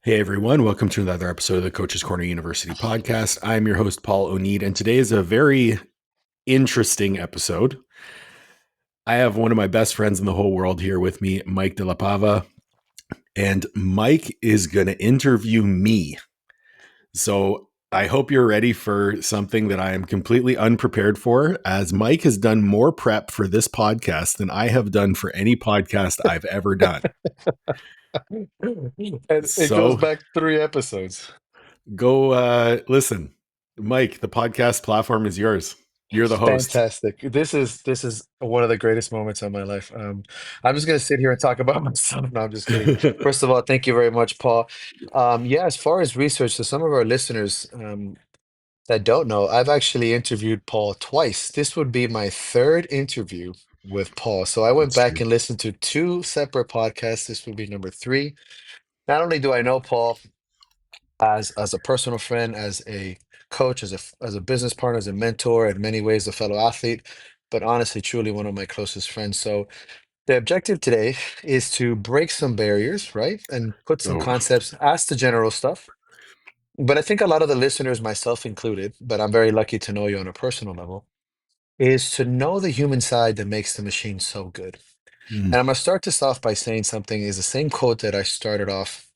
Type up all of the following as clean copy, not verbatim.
Hey everyone, welcome to another episode of the Coach's Corner University podcast. I'm your host, Paul Oneid, and today is a very interesting episode. I have one of my best friends in the whole world here with me, Mike de la Pava, and Mike is going to interview me. So I hope you're ready for something that I am completely unprepared for, as Mike has done more prep for this podcast than I have done for any podcast I've ever done. And it goes So back 3 episodes. go listen. Mike, the podcast platform is yours. You're the host. Fantastic. This is one of the greatest moments of my life. I'm just gonna sit here and talk about myself. No, I'm just kidding. First of all, thank you very much, Paul. Yeah, as far as research, so some of our listeners that don't know, I've actually interviewed Paul twice. This would be my third interview with Paul. So I went That's back true. and listened to two separate podcasts. This would be number three. Not only do I know Paul as a personal friend, as a coach, as a business partner, as a mentor, in many ways a fellow athlete, but honestly, truly one of my closest friends. So the objective today is to break some barriers, right, and put some Oh, concepts, ask the general stuff. But I think a lot of the listeners, myself included, but I'm very lucky to know you on a personal level, is to know the human side that makes the machine so good. mm, And I'm gonna start this off by saying something is the same quote that I started off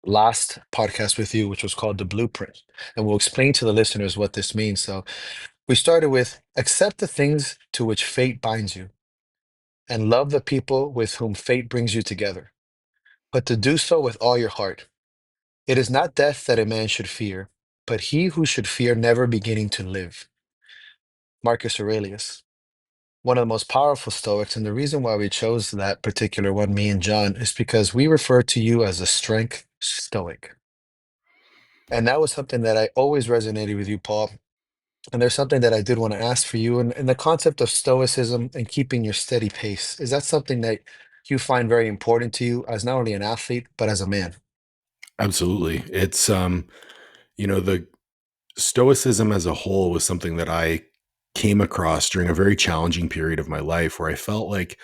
last podcast with you, which was called The Blueprint. And we'll explain to the listeners what this means. So we started with accept the things to which fate binds you and love the people with whom fate brings you together, but to do so with all your heart. It is not death that a man should fear, but he who should fear never beginning to live. Marcus Aurelius, one of the most powerful Stoics. And the reason why we chose that particular one, me and John, is because we refer to you as a strength Stoic. And that was something that I always resonated with you, Paul. And there's something that I did want to ask for you. And the concept of stoicism and keeping your steady pace, is that something that you find very important to you as not only an athlete, but as a man? absolutely. The stoicism as a whole was something that I came across during a very challenging period of my life where I felt like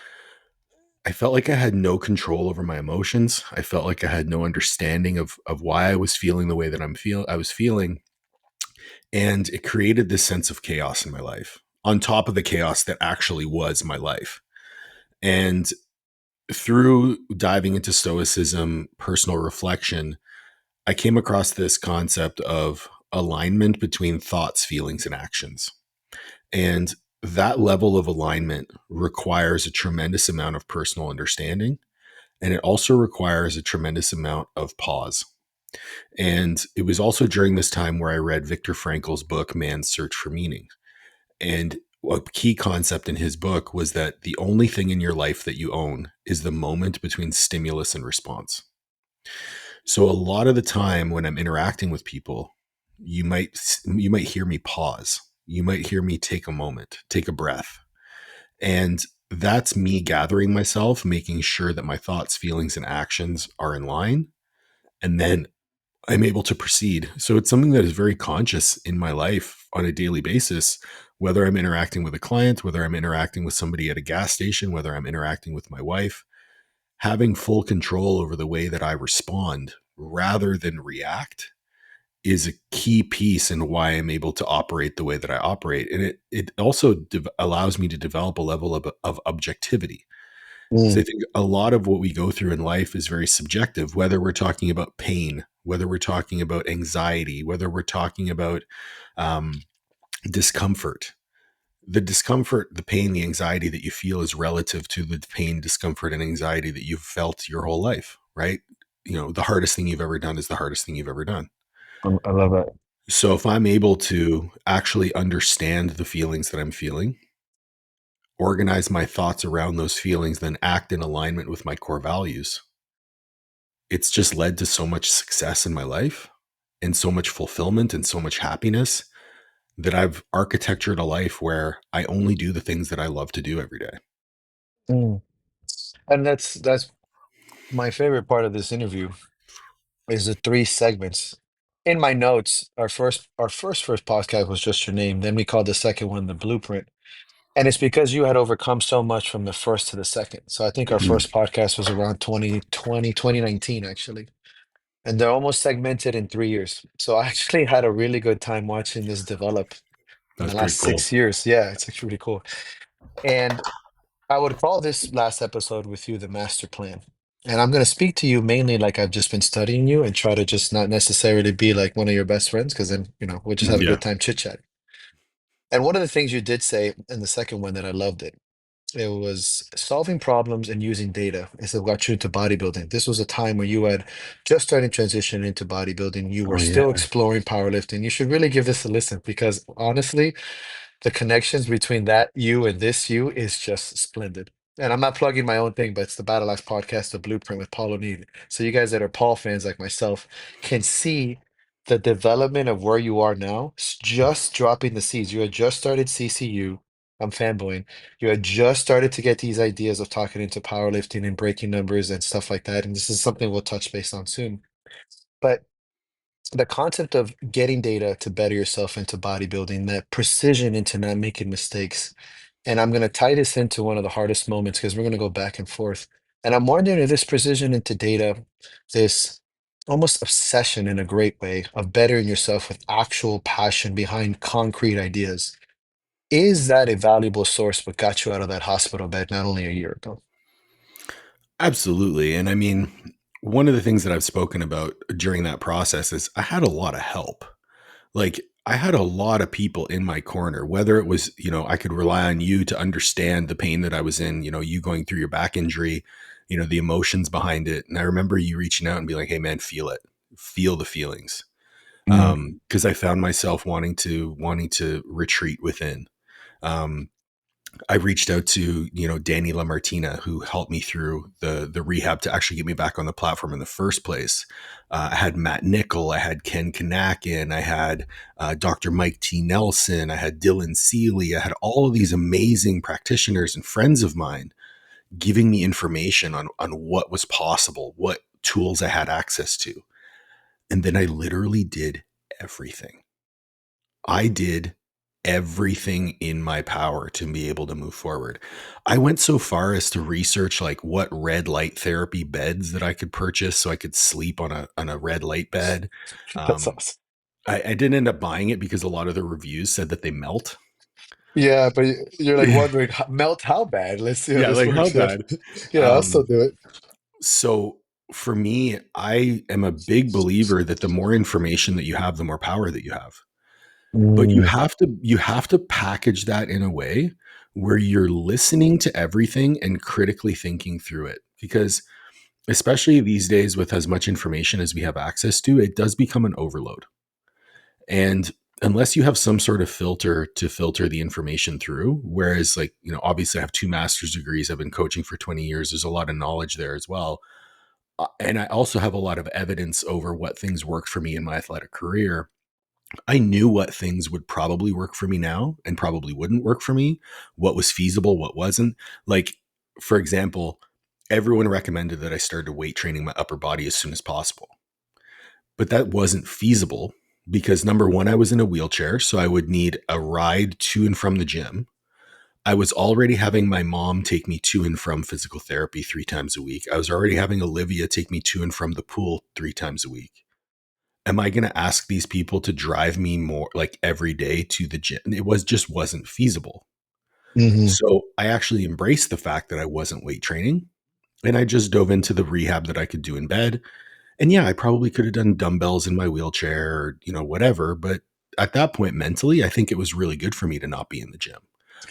I had no control over my emotions. I felt like I had no understanding of why I was feeling the way that I was feeling, and it created this sense of chaos in my life on top of the chaos that actually was my life. And through diving into stoicism, personal reflection, I came across this concept of alignment between thoughts, feelings, and actions. And that level of alignment requires a tremendous amount of personal understanding. And it also requires a tremendous amount of pause. And it was also during this time where I read Viktor Frankl's book, Man's Search for Meaning. And a key concept in his book was that the only thing in your life that you own is the moment between stimulus and response. So a lot of the time when I'm interacting with people, you might hear me pause. You might hear me take a moment, take a breath. And that's me gathering myself, making sure that my thoughts, feelings, and actions are in line. And then I'm able to proceed. So it's something that is very conscious in my life on a daily basis, whether I'm interacting with a client, whether I'm interacting with somebody at a gas station, whether I'm interacting with my wife, having full control over the way that I respond rather than react is a key piece in why I'm able to operate the way that I operate. And it also allows me to develop a level of objectivity. So I Mm, think a lot of what we go through in life is very subjective, whether we're talking about pain, whether we're talking about anxiety, whether we're talking about um, discomfort. The discomfort, the pain, the anxiety that you feel is relative to the pain, discomfort, and anxiety that you've felt your whole life, right? The hardest thing you've ever done is the hardest thing you've ever done. I love that. So if I'm able to actually understand the feelings that I'm feeling, organize my thoughts around those feelings, then act in alignment with my core values, it's just led to so much success in my life and so much fulfillment and so much happiness that I've architectured a life where I only do the things that I love to do every day. Mm. And that's my favorite part of this interview is the three segments. In my notes, our first podcast was just your name. Then we called the second one the blueprint. And it's because you had overcome so much from the first to the second. So I think our Mhm. first podcast was around 2020, 2019, actually. and they're almost segmented in 3 years. So I actually had a really good time watching this develop in That's the pretty last cool. 6 years. Yeah, it's actually really cool. And I would call this last episode with you the master plan. And I'm going to speak to you mainly like I've just been studying you and try to just not necessarily be like one of your best friends because then, we'll just have a Yeah. good time chit chatting. And one of the things you did say in the second one that I loved it was solving problems and using data is what got you into bodybuilding. This was a time where you had just started transitioning into bodybuilding. You were Oh still yeah. exploring powerlifting. You should really give this a listen because honestly, the connections between that you and this you is just splendid. And I'm not plugging my own thing, but it's the Battle Axe podcast, The Blueprint with Paul Oneid. So you guys that are Paul fans like myself can see the development of where you are now, just dropping the seeds. You had just started CCU. I'm fanboying. You had just started to get these ideas of talking into powerlifting and breaking numbers and stuff like that. And this is something we'll touch base on soon. But the concept of getting data to better yourself into bodybuilding, that precision into not making mistakes. And I'm going to tie this into one of the hardest moments because we're going to go back and forth. And I'm wondering if this precision into data, this almost obsession in a great way of bettering yourself with actual passion behind concrete ideas, is that a valuable source what got you out of that hospital bed not only a year ago? Absolutely. And I mean, one of the things that I've spoken about during that process is I had a lot of help. Like I had a lot of people in my corner, whether it was, I could rely on you to understand the pain that I was in, you going through your back injury, the emotions behind it. And I remember you reaching out and be like, hey man, feel it, feel the feelings. Mm, Cause I found myself wanting to retreat within. Um, I reached out to, Danny LaMartina, who helped me through the rehab to actually get me back on the platform in the first place. I had Matt Nickel, I had Ken Kanakin, I had Dr. Mike T. Nelson, I had Dylan Seeley, I had all of these amazing practitioners and friends of mine giving me information on what was possible, what tools I had access to. And then I literally did everything. I did everything in my power to be able to move forward. I went so far as to research like what red light therapy beds that I could purchase so I could sleep on a red light bed. that's Um, awesome. I didn't end up buying it because a lot of the reviews said that they melt. Yeah, but you're like Yeah, wondering, melt how bad? Let's see how yeah, this like how works. Yeah, bad? yeah, I'll still Um, do it. so for me, I am a big believer that the more information that you have, the more power that you have. But you Mm, have to package that in a way where you're listening to everything and critically thinking through it, because especially these days with as much information as we have access to, it does become an overload. And unless you have some sort of filter to filter the information through, whereas like, obviously I have 2 master's degrees, I've been coaching for 20 years, there's a lot of knowledge there as well. And I also have a lot of evidence over what things worked for me in my athletic career. I knew what things would probably work for me now and probably wouldn't work for me, what was feasible, what wasn't. Like, for example, everyone recommended that I started weight training my upper body as soon as possible. But that wasn't feasible because number one, I was in a wheelchair. So I would need a ride to and from the gym. I was already having my mom take me to and from physical therapy 3 times a week. I was already having Olivia take me to and from the pool 3 times a week. Am I going to ask these people to drive me more like every day to the gym? It was just wasn't feasible. hmm So I actually embraced the fact that I wasn't weight training and I just dove into the rehab that I could do in bed. And yeah, I probably could have done dumbbells in my wheelchair or, whatever. But at that point, mentally, I think it was really good for me to not be in the gym.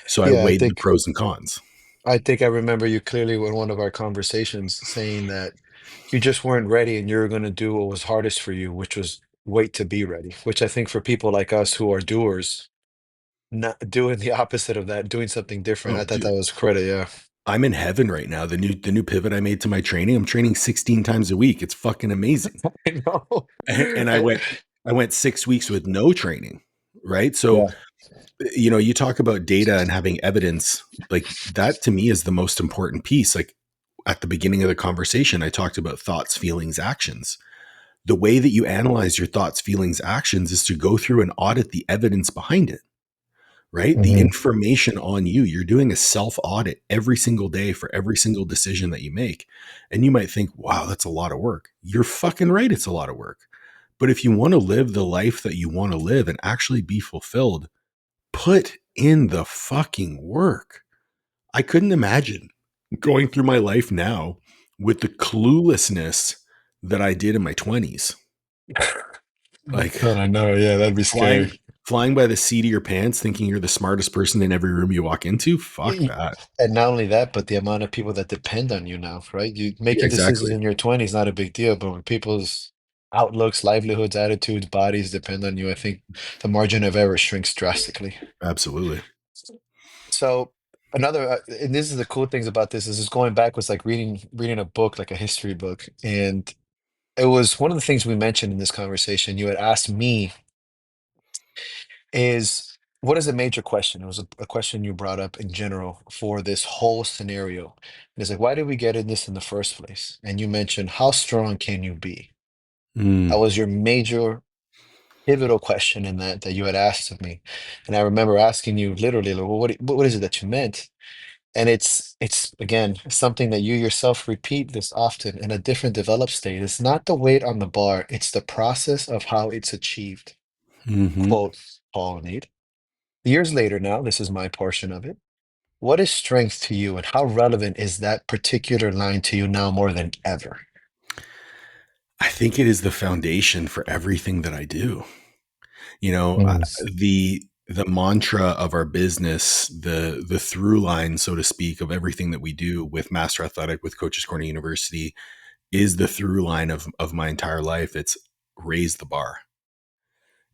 So I Yeah, weighed the pros and cons. I think I remember you clearly in one of our conversations saying that you just weren't ready and you were going to do what was hardest for you, which was wait to be ready, which I think for people like us who are doers, not doing the opposite of that, doing something different. Oh, I thought that dude, was credit. Yeah. I'm in heaven right now. The new pivot I made to my training, I'm training 16 times a week. It's fucking amazing. I know. And I I, went 6 weeks with no training, right? So, yeah. you talk about data and having evidence, like that to me is the most important piece. Like at the beginning of the conversation, I talked about thoughts, feelings, actions. The way that you analyze your thoughts, feelings, actions is to go through and audit the evidence behind it. right? The Hmm. information on you, you're doing a self audit every single day for every single decision that you make. And you might think, wow, that's a lot of work. You're fucking right. It's a lot of work. But if you want to live the life that you want to live and actually be fulfilled, put in the fucking work. I couldn't imagine going through my life now with the cluelessness that I did in my 20s. Like God, I know. Yeah, that'd be flying scary. flying by the seat of your pants thinking you're the smartest person in every room you walk into. Fuck Y- that. And not only that, but the amount of people that depend on you now, right? You Yeah, making decisions exactly. in your 20s, not a big deal, but when people's outlooks, livelihoods, attitudes, bodies depend on you, I think the margin of error shrinks drastically. Absolutely. So another, and this is the cool things about this is just going back was like reading a book, like a history book, and it was one of the things we mentioned in this conversation. You had asked me is what is a major question? It was a question you brought up in general for this whole scenario. And it's like, why did we get in this in the first place? And you mentioned, how strong can you be? That Mm, was your major pivotal question in that you had asked of me. And I remember asking you literally, like, well, what is it that you meant? And it's again something that you yourself repeat this often in a different developed state. It's not the weight on the bar, it's the process of how it's achieved. hmm Quote Paul Need. Years later now, this is my portion of it. What is strength to you, and how relevant is that particular line to you now more than ever? I think it is the foundation for everything that I do. Mm. The mantra of our business, the through line, so to speak, of everything that we do with Master Athletic, with Coaches Corner University, is the through line of my entire life. It's raise the bar.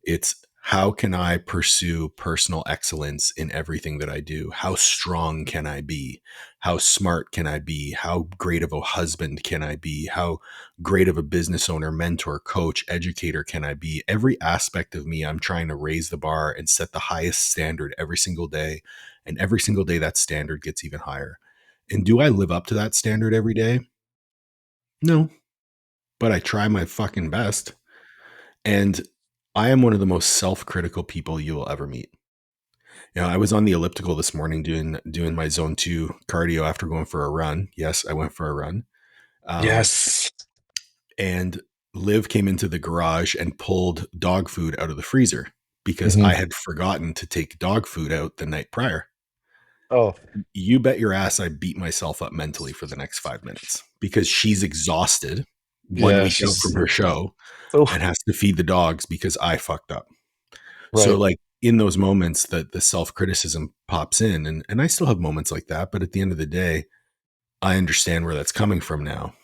It's how can I pursue personal excellence in everything that I do? How strong can I be? How smart can I be? How great of a husband can I be? How great of a business owner, mentor, coach, educator can I be? Every aspect of me, I'm trying to raise the bar and set the highest standard every single day. And every single day, that standard gets even higher. And do I live up to that standard every day? No, but I try my fucking best. And I am one of the most self-critical people you will ever meet. I was on the elliptical this morning doing my zone 2 cardio after going for a run. Yes, I went for a run. Um, Yes. and Liv came into the garage and pulled dog food out of the freezer because I Hmm. had forgotten to take dog food out the night prior. Oh, You bet your ass I beat myself up mentally for the next 5 minutes because she's exhausted one yeah, week out she's. from her show Oh, and has to feed the dogs because I fucked up. So right. like in those moments that the self-criticism pops in, and I still have moments like that, but at the end of the day, I understand where that's coming from now.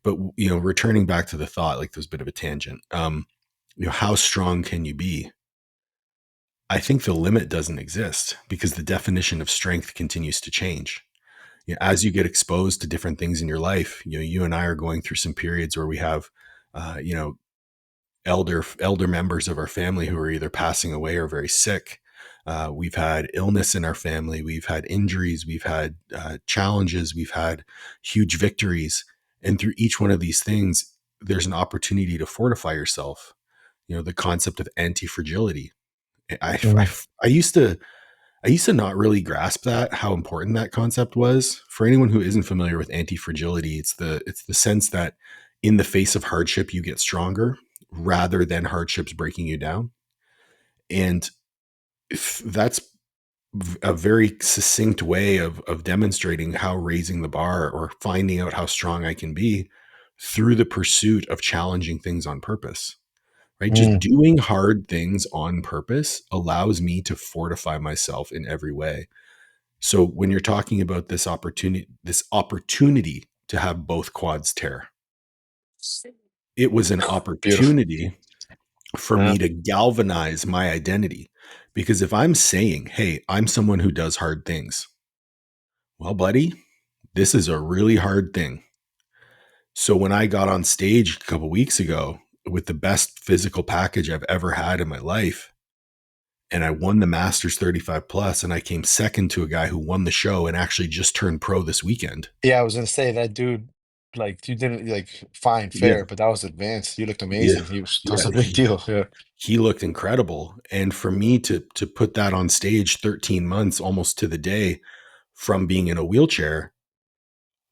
But returning back to the thought, like there's a bit of a tangent. How strong can you be? I think the limit doesn't exist because the definition of strength continues to change. As you get exposed to different things in your life, you and I are going through some periods where we have, uh, you know, elder members of our family who are either passing away or very sick. We've had illness in our family. We've had injuries. We've had challenges. We've had huge victories. And through each one of these things, there's an opportunity to fortify yourself. The concept of anti-fragility. I, I, Mm. I used to I used to not really grasp that how important that concept was. For anyone who isn't familiar with anti-fragility, it's the sense that in the face of hardship you get stronger rather than hardships breaking you down. And if that's a very succinct way of demonstrating how raising the bar or finding out how strong I can be through the pursuit of challenging things on purpose. Right? Just Mm. doing hard things on purpose allows me to fortify myself in every way. So when you're talking about this opportunity to have both quads tear, it was an Beautiful. opportunity for Yeah. me to galvanize my identity. Because if I'm saying, hey, I'm someone who does hard things, well, buddy, this is a really hard thing. So when I got on stage a couple weeks ago with the best physical package I've ever had in my life, and I won the Masters 35 plus, and I came second to a guy who won the show and actually just turned pro this weekend. Yeah, I was gonna say that dude. like you didn't like fine, Yeah. fair, but that was advanced. You looked Yeah. amazing. That Yeah. was a big deal. Yeah. He looked incredible. And for me to put that on stage 13 months almost to the day from being in a wheelchair,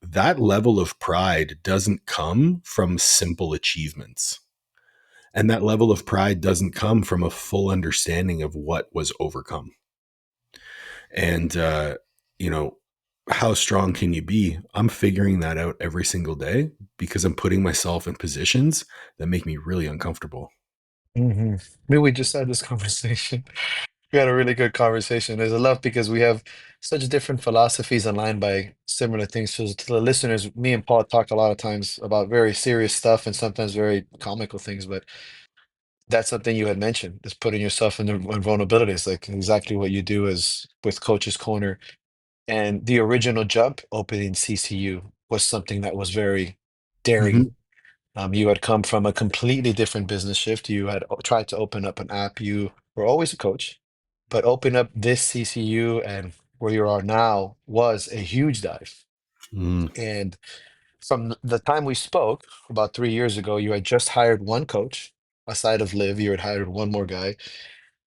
that level of pride doesn't come from simple achievements. And that level of pride doesn't come from a full understanding of what was overcome. And, you know, how strong can you be? I'm figuring that out every single day because I'm putting myself in positions that make me really uncomfortable. Hmm. Maybe we just had this conversation. We had a really good conversation. There's a love because we have such different philosophies aligned by similar things. So to the listeners, me and Paul talk a lot of times about very serious stuff and sometimes very comical things, but that's something you had mentioned, is putting yourself in the in vulnerability. It's like exactly what you do as with Coach's Corner. And the original jump opening CCU was something that was very daring. Hmm. You had come from a completely different business shift. You had tried to open up an app. You were always a coach, but open up this CCU and where you are now was a huge dive. Mm. And from the time we spoke about 3 years ago, you had just hired one coach aside of Liv. You had hired one more guy,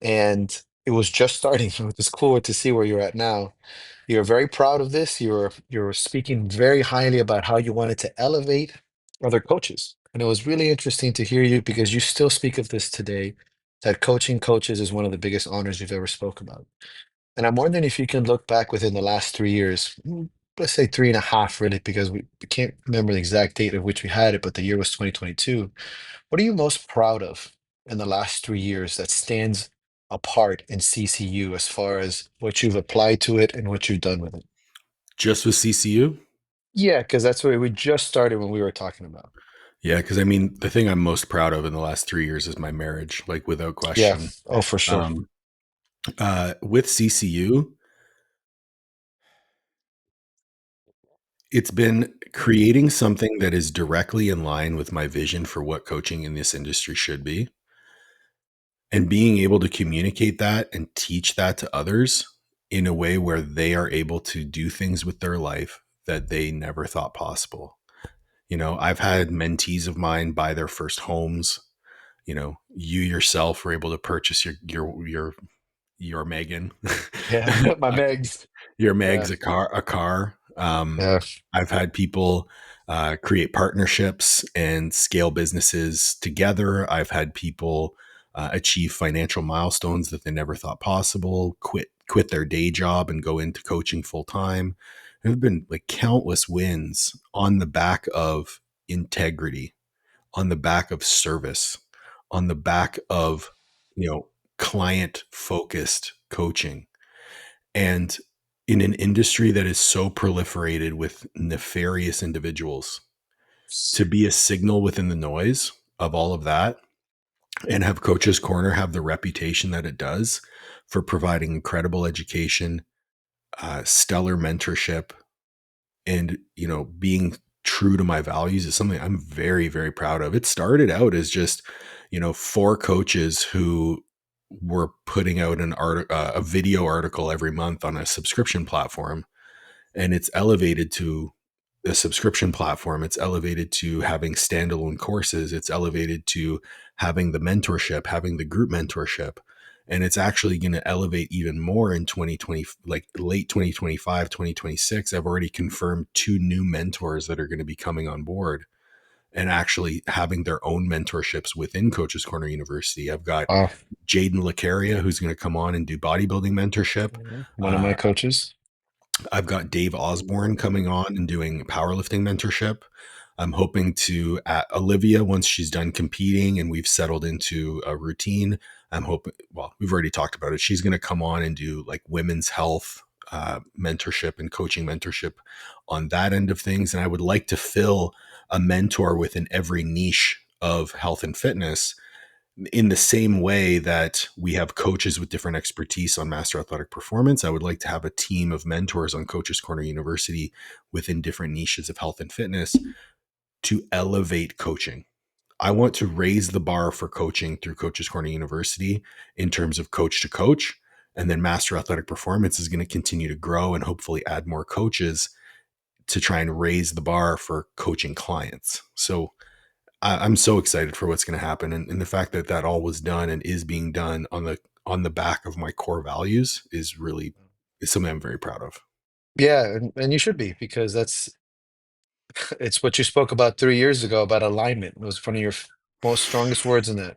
and it was just starting. So it's cool to see where you're at now. You're very proud of this. You're speaking very highly about how you wanted to elevate other coaches. And it was really interesting to hear you because you still speak of this today, that coaching coaches is one of the biggest honors you've ever spoke about. And I'm wondering if you can look back within the last 3 years, let's say three and a half, really, because we can't remember the exact date of which we had it, but the year was 2022. What are you most proud of in the last 3 years that stands apart in CCU as far as what you've applied to it and what you've done with it? Just with CCU? Yeah, because that's what we just started when we were talking about. Yeah, because I mean, the thing I'm most proud of in the last 3 years is my marriage, like without Yeah. question. Oh, for sure. Um, with CCU, it's been creating something that is directly in line with my vision for what coaching in this industry should be, and being able to communicate that and teach that to others in a way where they are able to do things with their life that they never thought possible. You know, I've had mentees of mine buy their first homes. You know, you yourself were able to purchase your Megan, Yeah. My Megs. your Yeah. Meg's a car. Yeah. I've had people create partnerships and scale businesses together. I've had people achieve financial milestones that they never thought possible. Quit their day job and go into coaching full time. There have been like countless wins on the back of integrity, on the back of service, on the back of, you know, client focused coaching. And in an industry that is so proliferated with nefarious individuals, to be a signal within the noise of all of that and have Coach's Corner have the reputation that it does for providing incredible education, stellar mentorship, and, you know, being true to my values is something I'm very, very proud of. It started out as just, you know, four coaches who were putting out a video article every month on a subscription platform, and it's elevated to a subscription platform. It's elevated to having standalone courses. It's elevated to having the mentorship, having the group mentorship. And it's actually going to elevate even more in 2020, like late 2025, 2026. I've already confirmed two new mentors that are going to be coming on board and actually having their own mentorships within Coach's Corner University. I've got Wow. Jaden Lacaria, who's going to come on and do bodybuilding mentorship. One of my Uh, coaches. I've got Dave Osborne coming on and doing powerlifting mentorship. I'm hoping to at Olivia, once she's done competing and we've settled into a routine, I'm hoping, well, we've already talked about it. She's going to come on and do like women's health mentorship and coaching mentorship on that end of things. And I would like to fill a mentor within every niche of health and fitness in the same way that we have coaches with different expertise on master athletic performance. I would like to have a team of mentors on Coach's Corner University within different niches of health and fitness to elevate coaching. I want to raise the bar for coaching through Coach's Corner University in terms of coach to coach. And then master athletic performance is going to continue to grow and hopefully add more coaches to try and raise the bar for coaching clients. So I'm so excited for what's going to happen, and the fact that that all was done and is being done on the back of my core values is something I'm very proud of. Yeah, and you should be, because it's what you spoke about 3 years ago about alignment. It was one of your most strongest words in that.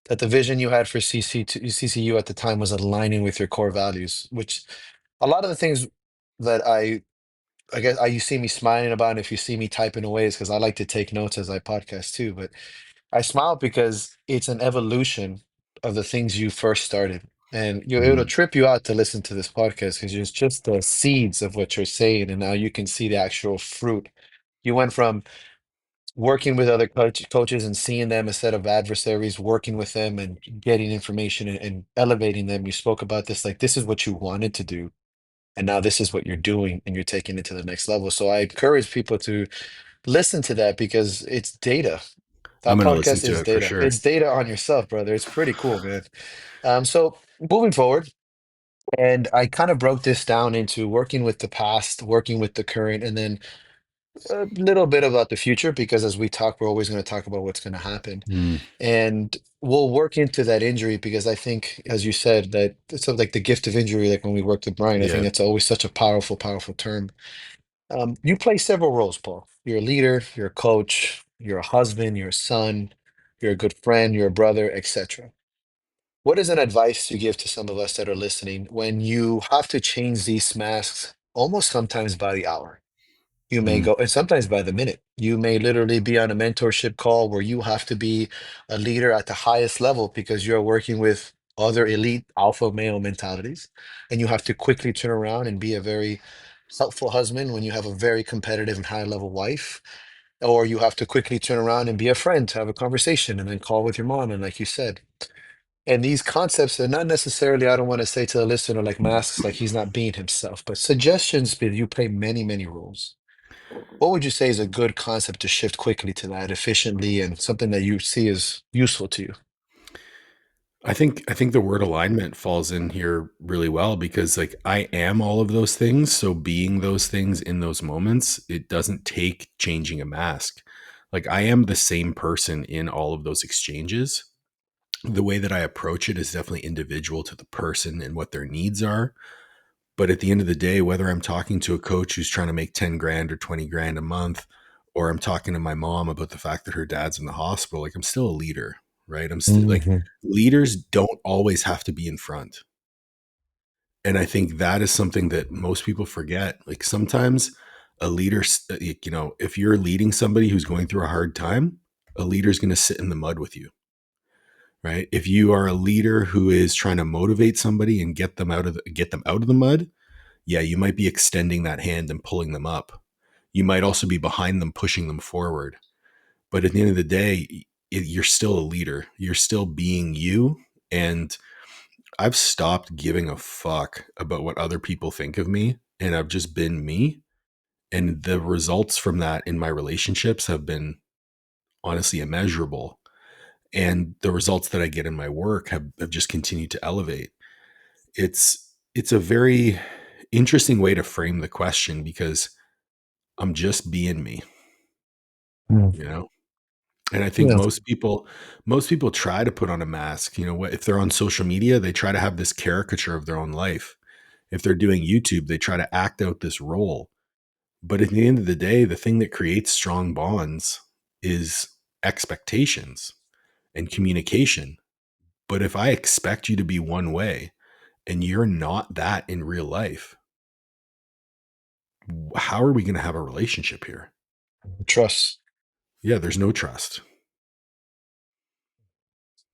That the vision you had for CCU at the time was aligning with your core values, which a lot of the things that I guess you see me smiling about, and if you see me typing away, is because I like to take notes as I podcast too. But I smile because it's an evolution of the things you first started. And it'll Mhm. trip you out to listen to this podcast because it's just the seeds of what you're saying. And now you can see the actual fruit. You went from working with other coaches and seeing them instead of adversaries, working with them and getting information and elevating them. You spoke about this, like this is what you wanted to do. And now this is what you're doing and you're taking it to the next level. So I encourage people to listen to that because it's data. I'm That going to listen podcast to is it for data. sure. It's data on yourself, brother. It's pretty cool, man. So moving forward, and I kind of broke this down into working with the past, working with the current, and then a little bit about the future, because as we talk, we're always going to talk about what's going to happen. Mm, And we'll work into that injury because I think, as you said, that it's sort of like the gift of injury, like when we worked with Brian, I think yeah. that's always such a powerful, powerful term. You play several roles, Paul. You're a leader, you're a coach, you're a husband, you're a son, you're a good friend, you're a brother, etc. What is an advice you give to some of us that are listening when you have to change these masks almost sometimes by the hour? You may Mm, go, and sometimes by the minute. You may literally be on a mentorship call where you have to be a leader at the highest level because you're working with other elite alpha male mentalities. And you have to quickly turn around and be a very helpful husband when you have a very competitive and high level wife. Or you have to quickly turn around and be a friend to have a conversation and then call with your mom. And like you said, and these concepts are not necessarily, I don't want to say to the listener like masks, like he's not being himself, but suggestions, but you play many, many roles. What would you say is a good concept to shift quickly to that efficiently and something that you see as useful to you? I think the word alignment falls in here really well because like I am all of those things. So being those things in those moments, it doesn't take changing a mask. Like I am the same person in all of those exchanges. The way that I approach it is definitely individual to the person and what their needs are. But at the end of the day, whether I'm talking to a coach who's trying to make 10 grand or 20 grand a month, or I'm talking to my mom about the fact that her dad's in the hospital, like I'm still a leader, right? I'm still like Mhm. leaders don't always have to be in front. And I think that is something that most people forget. Like sometimes a leader, if you're leading somebody who's going through a hard time, a leader's going to sit in the mud with you, right? If you are a leader who is trying to motivate somebody and get them out of the mud, yeah, you might be extending that hand and pulling them up. You might also be behind them, pushing them forward. But at the end of the day, you're still a leader. You're still being you. And I've stopped giving a fuck about what other people think of me. And I've just been me. And the results from that in my relationships have been honestly immeasurable. And the results that I get in my work have just continued to elevate. It's a very interesting way to frame the question because I'm just being me, Mm. you know? And I think Yeah. most people try to put on a mask, you know, if they're on social media, they try to have this caricature of their own life. If they're doing YouTube, they try to act out this role. But at the end of the day, the thing that creates strong bonds is expectations and communication. But if I expect you to be one way and you're not that in real life, how are we going to have a relationship here? Trust. Yeah, there's no trust.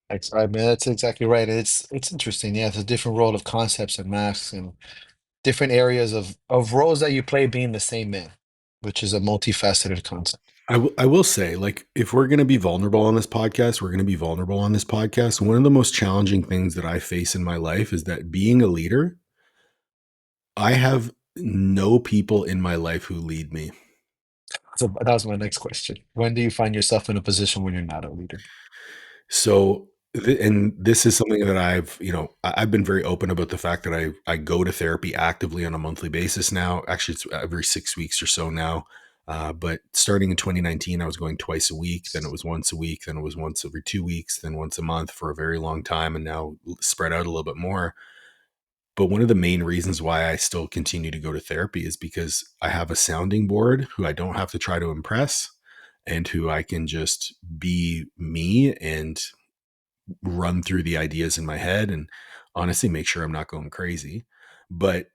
I mean, that's exactly right. It's interesting. Yeah, it's a different role of concepts and masks and different areas of roles that you play being the same man, which is a multifaceted concept. I will say, like, if we're going to be vulnerable on this podcast, we're going to be vulnerable on this podcast. One of the most challenging things that I face in my life is that being a leader, I have no people in my life who lead me. So that was my next question. When do you find yourself in a position when you're not a leader? So And this is something that I've been very open about the fact that I go to therapy actively on a monthly basis now. Actually, it's every 6 weeks or so now. But starting in 2019, I was going twice a week. Then it was once a week. Then it was once every 2 weeks. Then once a month for a very long time, and now spread out a little bit more. But one of the main reasons why I still continue to go to therapy is because I have a sounding board who I don't have to try to impress, and who I can just be me and run through the ideas in my head and honestly make sure I'm not going crazy. But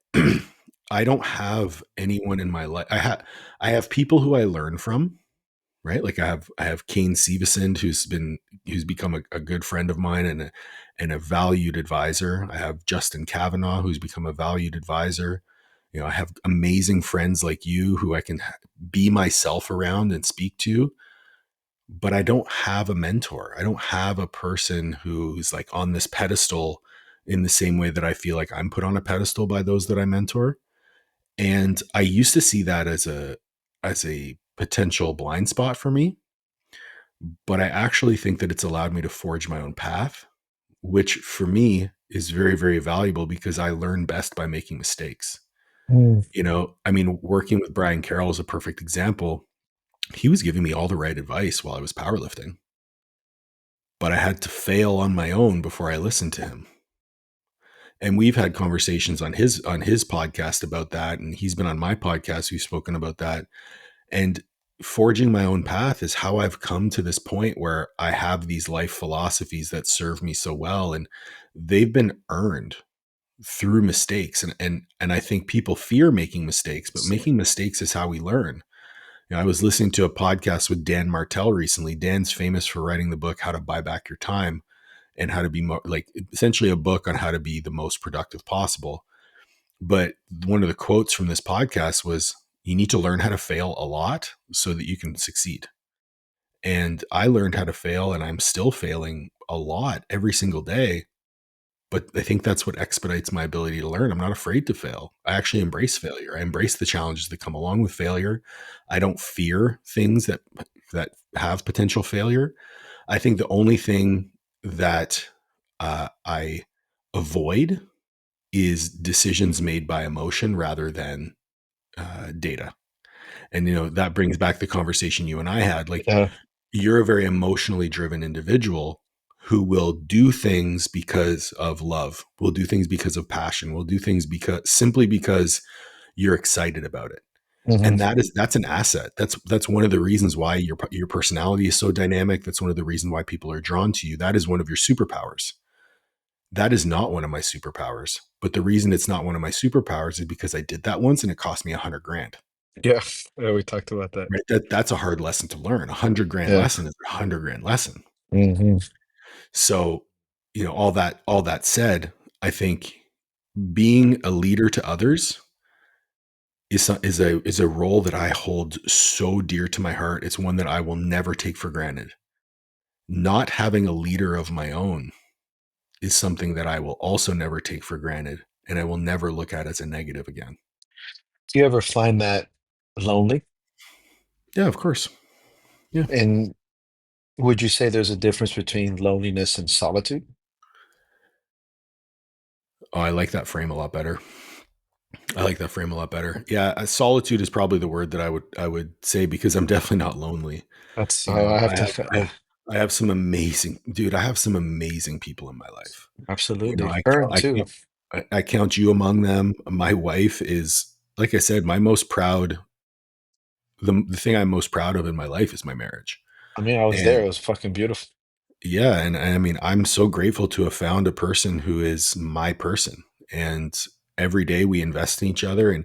I don't have anyone in my life. I have people who I learn from, right? Like I have Kane Severson, who's become a good friend of mine and a valued advisor. I have Justin Kavanaugh, who's become a valued advisor. I have amazing friends like you who I can be myself around and speak to, but I don't have a mentor. I don't have a person who's like on this pedestal in the same way that I feel like I'm put on a pedestal by those that I mentor. And I used to see that as a potential blind spot for me, but I actually think that it's allowed me to forge my own path, which for me is very, very valuable because I learn best by making mistakes. Mm. I mean, working with Brian Carroll is a perfect example. He was giving me all the right advice while I was powerlifting, but I had to fail on my own before I listened to him. And we've had conversations on his podcast about that, and he's been on my podcast. We've spoken about that. And forging my own path is how I've come to this point where I have these life philosophies that serve me so well, and they've been earned through mistakes. And I think people fear making mistakes, but making mistakes is how we learn. I was listening to a podcast with Dan Martell recently. Dan's famous for writing the book How to Buy Back Your Time, and how to be like essentially a book on how to be the most productive possible. But one of the quotes from this podcast was, you need to learn how to fail a lot so that you can succeed. And I learned how to fail, and I'm still failing a lot every single day. But I think that's what expedites my ability to learn. I'm not afraid to fail. I actually embrace failure. I embrace the challenges that come along with failure. I don't fear things that have potential failure. I think the only thing that I avoid is decisions made by emotion rather than data. And that brings back the conversation you and I had. Like, Yeah. you're a very emotionally driven individual who will do things because of love, will do things because of passion, will do things because you're excited about it. And Hmm. that's an asset. That's one of the reasons why your personality is so dynamic. That's one of the reasons why people are drawn to you. That is one of your superpowers. That is not one of my superpowers. But the reason it's not one of my superpowers is because I did that once and it cost me 100 grand. Yeah. Yeah, we talked about that. Right? That's a hard lesson to learn. 100 grand Yeah. lesson is a 100 grand lesson. Hmm. So, all that said, I think being a leader to others is a role that I hold so dear to my heart. It's one that I will never take for granted. Not having a leader of my own is something that I will also never take for granted, and I will never look at as a negative again. Do you ever find that lonely? Yeah, of course. Yeah. And would you say there's a difference between loneliness and solitude? Oh, I like that frame a lot better. I like that frame a lot better. Yeah, solitude is probably the word that I would say, because I'm definitely not lonely. That's You how know, I have I have to. I have I have some amazing dude. I have some amazing people in my life. Absolutely. I Burn I too. count I count you among them. My wife is, like I said, my most proud. The thing I'm most proud of in my life is my marriage. I mean, I was there. And It was fucking beautiful. yeah, and I mean, I'm so grateful to have found a person who is my person. And every day we invest in each other. And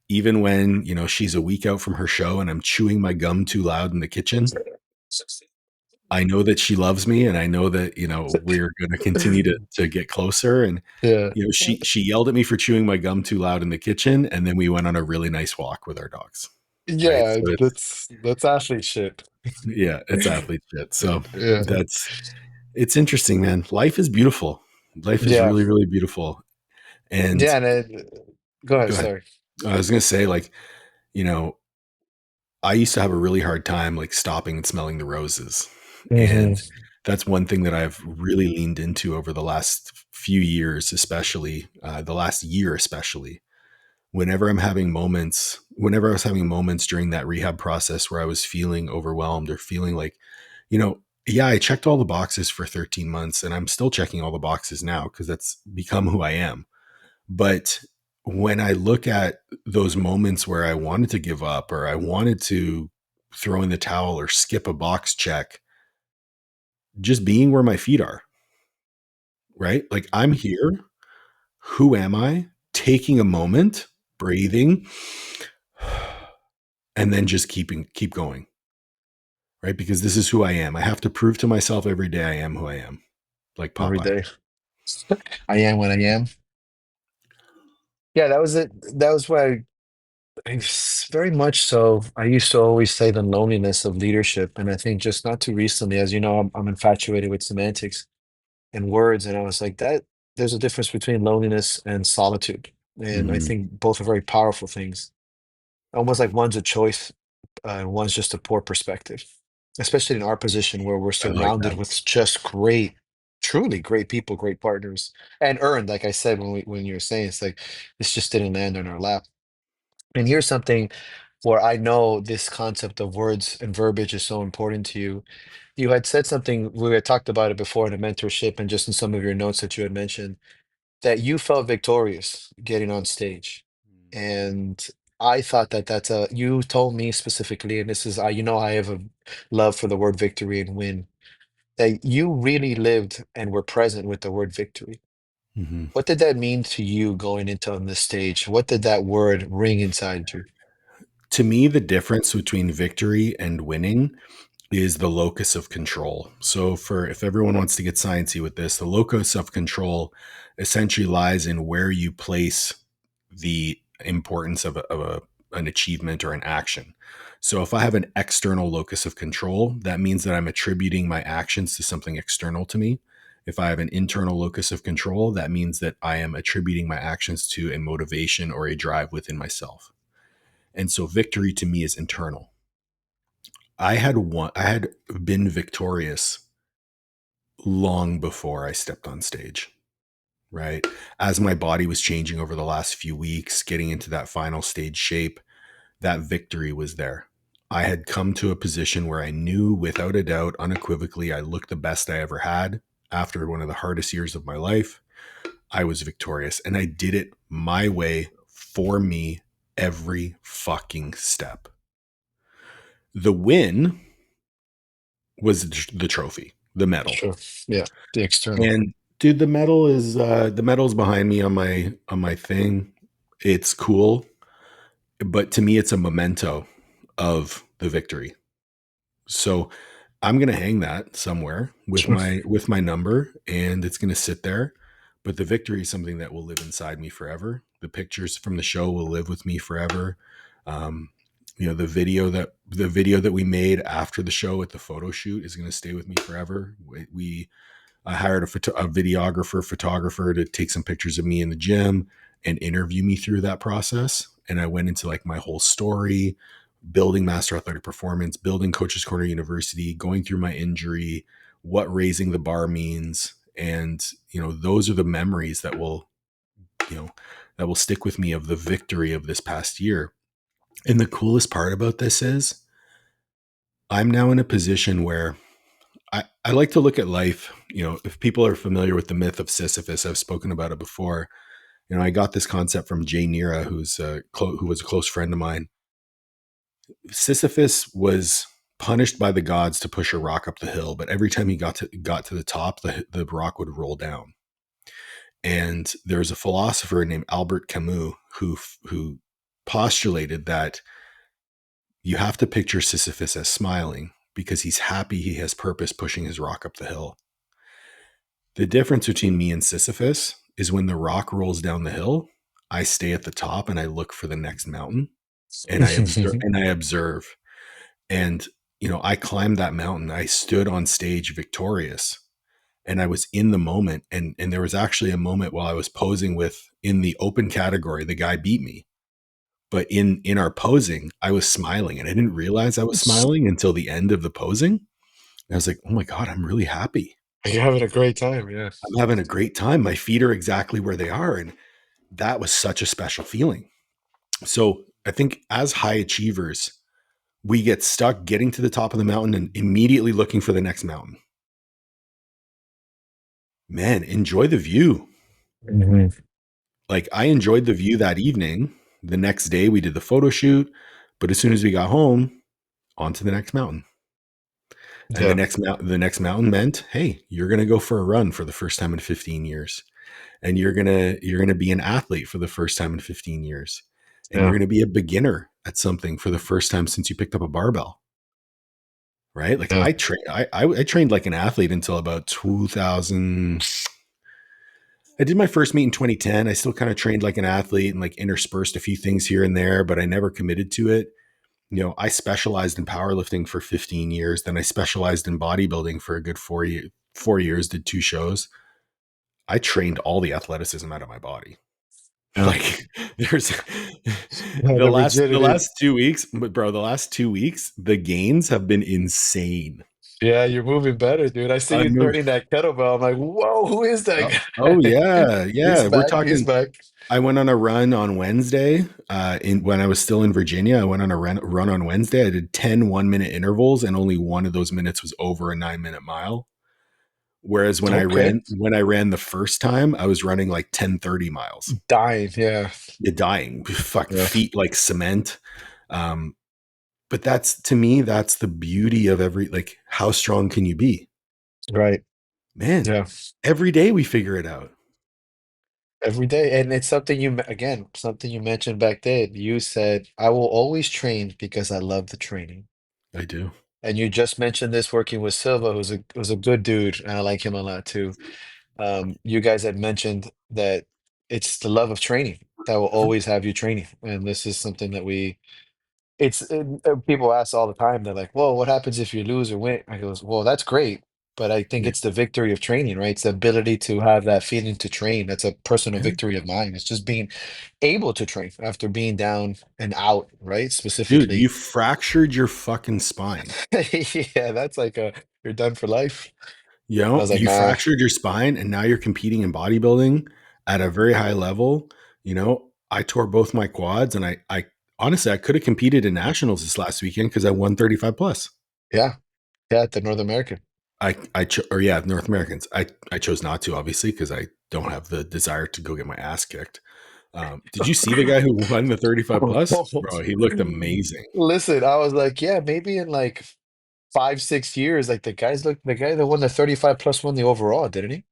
even when, she's a week out from her show and I'm chewing my gum too loud in the kitchen, I know that she loves me, and I know that, we're going to continue to get closer. And, Yeah. she yelled at me for chewing my gum too loud in the kitchen. And then we went on a really nice walk with our dogs. Right. Yeah, So that's athlete shit. yeah, it's athlete shit. So Yeah. it's interesting, man. Life is beautiful. Life is Yeah. really, really beautiful. And Yeah, and go ahead, go ahead. sorry. I was going to say, like, you know, I used to have a really hard time like stopping and smelling the roses. And Hmm. That's one thing that I've really leaned into over the last few years, especially the last year, especially. Whenever I was having moments during that rehab process where I was feeling overwhelmed or feeling like, yeah, I checked all the boxes for 13 months and I'm still checking all the boxes now because that's become who I am. But when I look at those moments where I wanted to give up or I wanted to throw in the towel or skip a box check, just being where my feet are, right? Like I'm here. Who am I? Taking a moment, breathing, and then just keep going, right? Because this is who I am. I have to prove to myself every day I am who I am, like Every Popeye. day. I am what I am. Yeah, that was it. That was why very much so. I used to always say the loneliness of leadership. And I think just not too recently, as you know, I'm infatuated with semantics and words. And I was like, that there's a difference between loneliness and solitude. And I Mhm. think both are very powerful things. Almost like one's a choice, and one's just a poor perspective, especially in our position where we're I like surrounded that. with just great, truly great people, great partners, and earned. Like I said when you were saying, it's like this just didn't land on our lap. And here's something where I know this concept of words and verbiage is so important to you. You had said something, we had talked about it before in a mentorship and just in some of your notes that you had mentioned, that you felt victorious getting on stage. And I thought that you told me specifically, and this is, I have a love for the word victory and win, that you really lived and were present with the word victory. Mhm. What did that mean to you going into on this stage? What did that word ring inside you? To me, the difference between victory and winning is the locus of control. So for if everyone wants to get sciencey with this, the locus of control essentially lies in where you place the importance of an achievement or an action. So if I have an external locus of control, that means that I'm attributing my actions to something external to me. If I have an internal locus of control, that means that I am attributing my actions to a motivation or a drive within myself. And so victory to me is internal. I had been victorious long before I stepped on stage, right? As my body was changing over the last few weeks, getting into that final stage shape, that victory was there. I had come to a position where I knew without a doubt, unequivocally, I looked the best I ever had after one of the hardest years of my life. I was victorious and I did it my way for me every fucking step. The win was the trophy, the medal. Sure. Yeah. The external. And dude, the medal's behind me on my thing. It's cool, but to me it's a memento of the victory. So I'm gonna hang that somewhere Sure. with my number, and it's gonna sit there. But the victory is something that will live inside me forever. The pictures from the show will live with me forever. Um, the video that we made after the show at the photo shoot is going to stay with me forever. I hired a videographer, photographer to take some pictures of me in the gym and interview me through that process. And I went into like my whole story, building Master Athletic Performance, building Coaches Corner University, going through my injury, what raising the bar means. And, those are the memories you know, that will stick with me of the victory of this past year. And the coolest part about this is I'm now in a position where I like to look at life. If people are familiar with the myth of Sisyphus, I've spoken about it before. I got this concept from Jay Nira, who was a close friend of mine. Sisyphus was punished by the gods to push a rock up the hill, but every time he got to the top, the rock would roll down. And there's a philosopher named Albert Camus who postulated that you have to picture Sisyphus as smiling because he's happy he has purpose pushing his rock up the hill. The difference between me and Sisyphus is when the rock rolls down the hill, I stay at the top and I look for the next mountain and I observe and I observe. And I climbed that mountain. I stood on stage victorious and I was in the moment. And there was actually a moment while I was posing with in the open category, the guy beat me. But in our posing, I was smiling and I didn't realize I was smiling until the end of the posing. And I was like, oh my God, I'm really happy. You're having a great time. Yeah. I'm having a great time. My feet are exactly where they are. And that was such a special feeling. So I think as high achievers, we get stuck getting to the top of the mountain and immediately looking for the next mountain. Man, enjoy the view. Hmm. Like I enjoyed the view that evening. The next day we did the photo shoot, but as soon as we got home, on to the next mountain. And Yeah. the next mountain meant, hey, you're going to go for a run for the first time in 15 years. And you're going to be an athlete for the first time in 15 years. And you're Yeah. going to be a beginner at something for the first time since you picked up a barbell. Right? Like Yeah. I trained like an athlete until about 2000. I did my first meet in 2010. I still kind of trained like an athlete and like interspersed a few things here and there, but I never committed to it. I specialized in powerlifting for 15 years. Then I specialized in bodybuilding for a good 4 years, did 2 shows. I trained all the athleticism out of my body. Yeah. Like there's Yeah, the the rigidity. last 2 weeks, but bro, the last 2 weeks, the gains have been insane. Yeah, you're moving better, dude. I see I you move. turning that kettlebell. I'm like, whoa, who is that Oh guy? yeah, He's yeah. We're back. He's talking. back. I went on a run on Wednesday. In when I was still in Virginia, I went on a run on Wednesday. I did 10 1-minute intervals, and only one of those minutes was over a 9-minute mile. Whereas Okay. when I ran the first time, I was running like 10-30 miles. Dying. Yeah. You're dying, fuck, Yeah. feet like cement. Um, but that's to me, that's the beauty of every like how strong can you be? Right. Man, Yeah. every day we figure it out. Every day. And it's something again, something you mentioned back then. You said, I will always train because I love the training. I do. And you just mentioned this working with Silva, who's a good dude, and I like him a lot too. You guys had mentioned that it's the love of training that will always have you training, and this is something that people ask all the time. They're like, "Well, what happens if you lose or win?" I goes, "Well, that's great, but I think Yeah. it's the victory of training, right? It's the ability to have that feeling to train. That's a personal Yeah. victory of mine. It's just being able to train after being down and out, right? Dude, you Specifically, fractured your fucking spine. yeah, that's like you're done for life." I was like, You "Nah, fractured your spine and now you're competing in bodybuilding at a very high level. I tore both my quads and I honestly, I could have competed in nationals this last weekend because I won 35 plus. yeah, yeah." The North American. Or yeah, North Americans. I chose not to, obviously, because I don't have the desire to go get my ass kicked. Did you see the guy who won the 35 plus? Bro, he looked amazing. Listen, I was like, yeah, maybe in like 5, 6 years, like the guy that won the 35 plus won the overall, didn't he?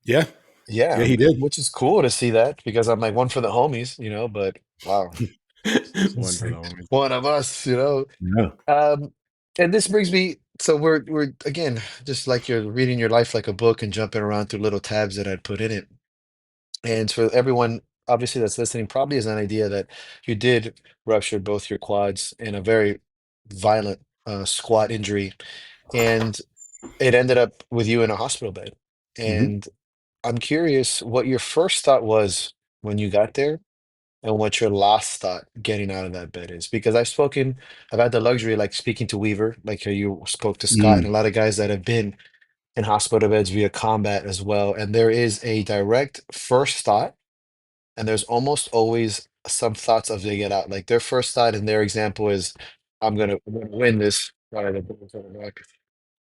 Yeah. Yeah, Yeah, he did. which is cool to see that because I'm like one for the homies, but wow, One it's for the like homies. one of us. Yeah. Um, and this brings me, so we're again, just like you're reading your life like a book and jumping around through little tabs that I'd put in it. And for everyone, obviously, that's listening, probably has an idea that you did rupture both your quads in a very violent squat injury, and it ended up with you in a hospital bed. Mhm. And I'm curious what your first thought was when you got there, and what your last thought getting out of that bed is. Because I've had the luxury like speaking to Weaver, like how you spoke to Scott, and Mm. a lot of guys that have been in hospital beds via combat as well. And there is a direct first thought and there's almost always some thoughts of they get out. Like their first thought in their example is, I'm gonna win this.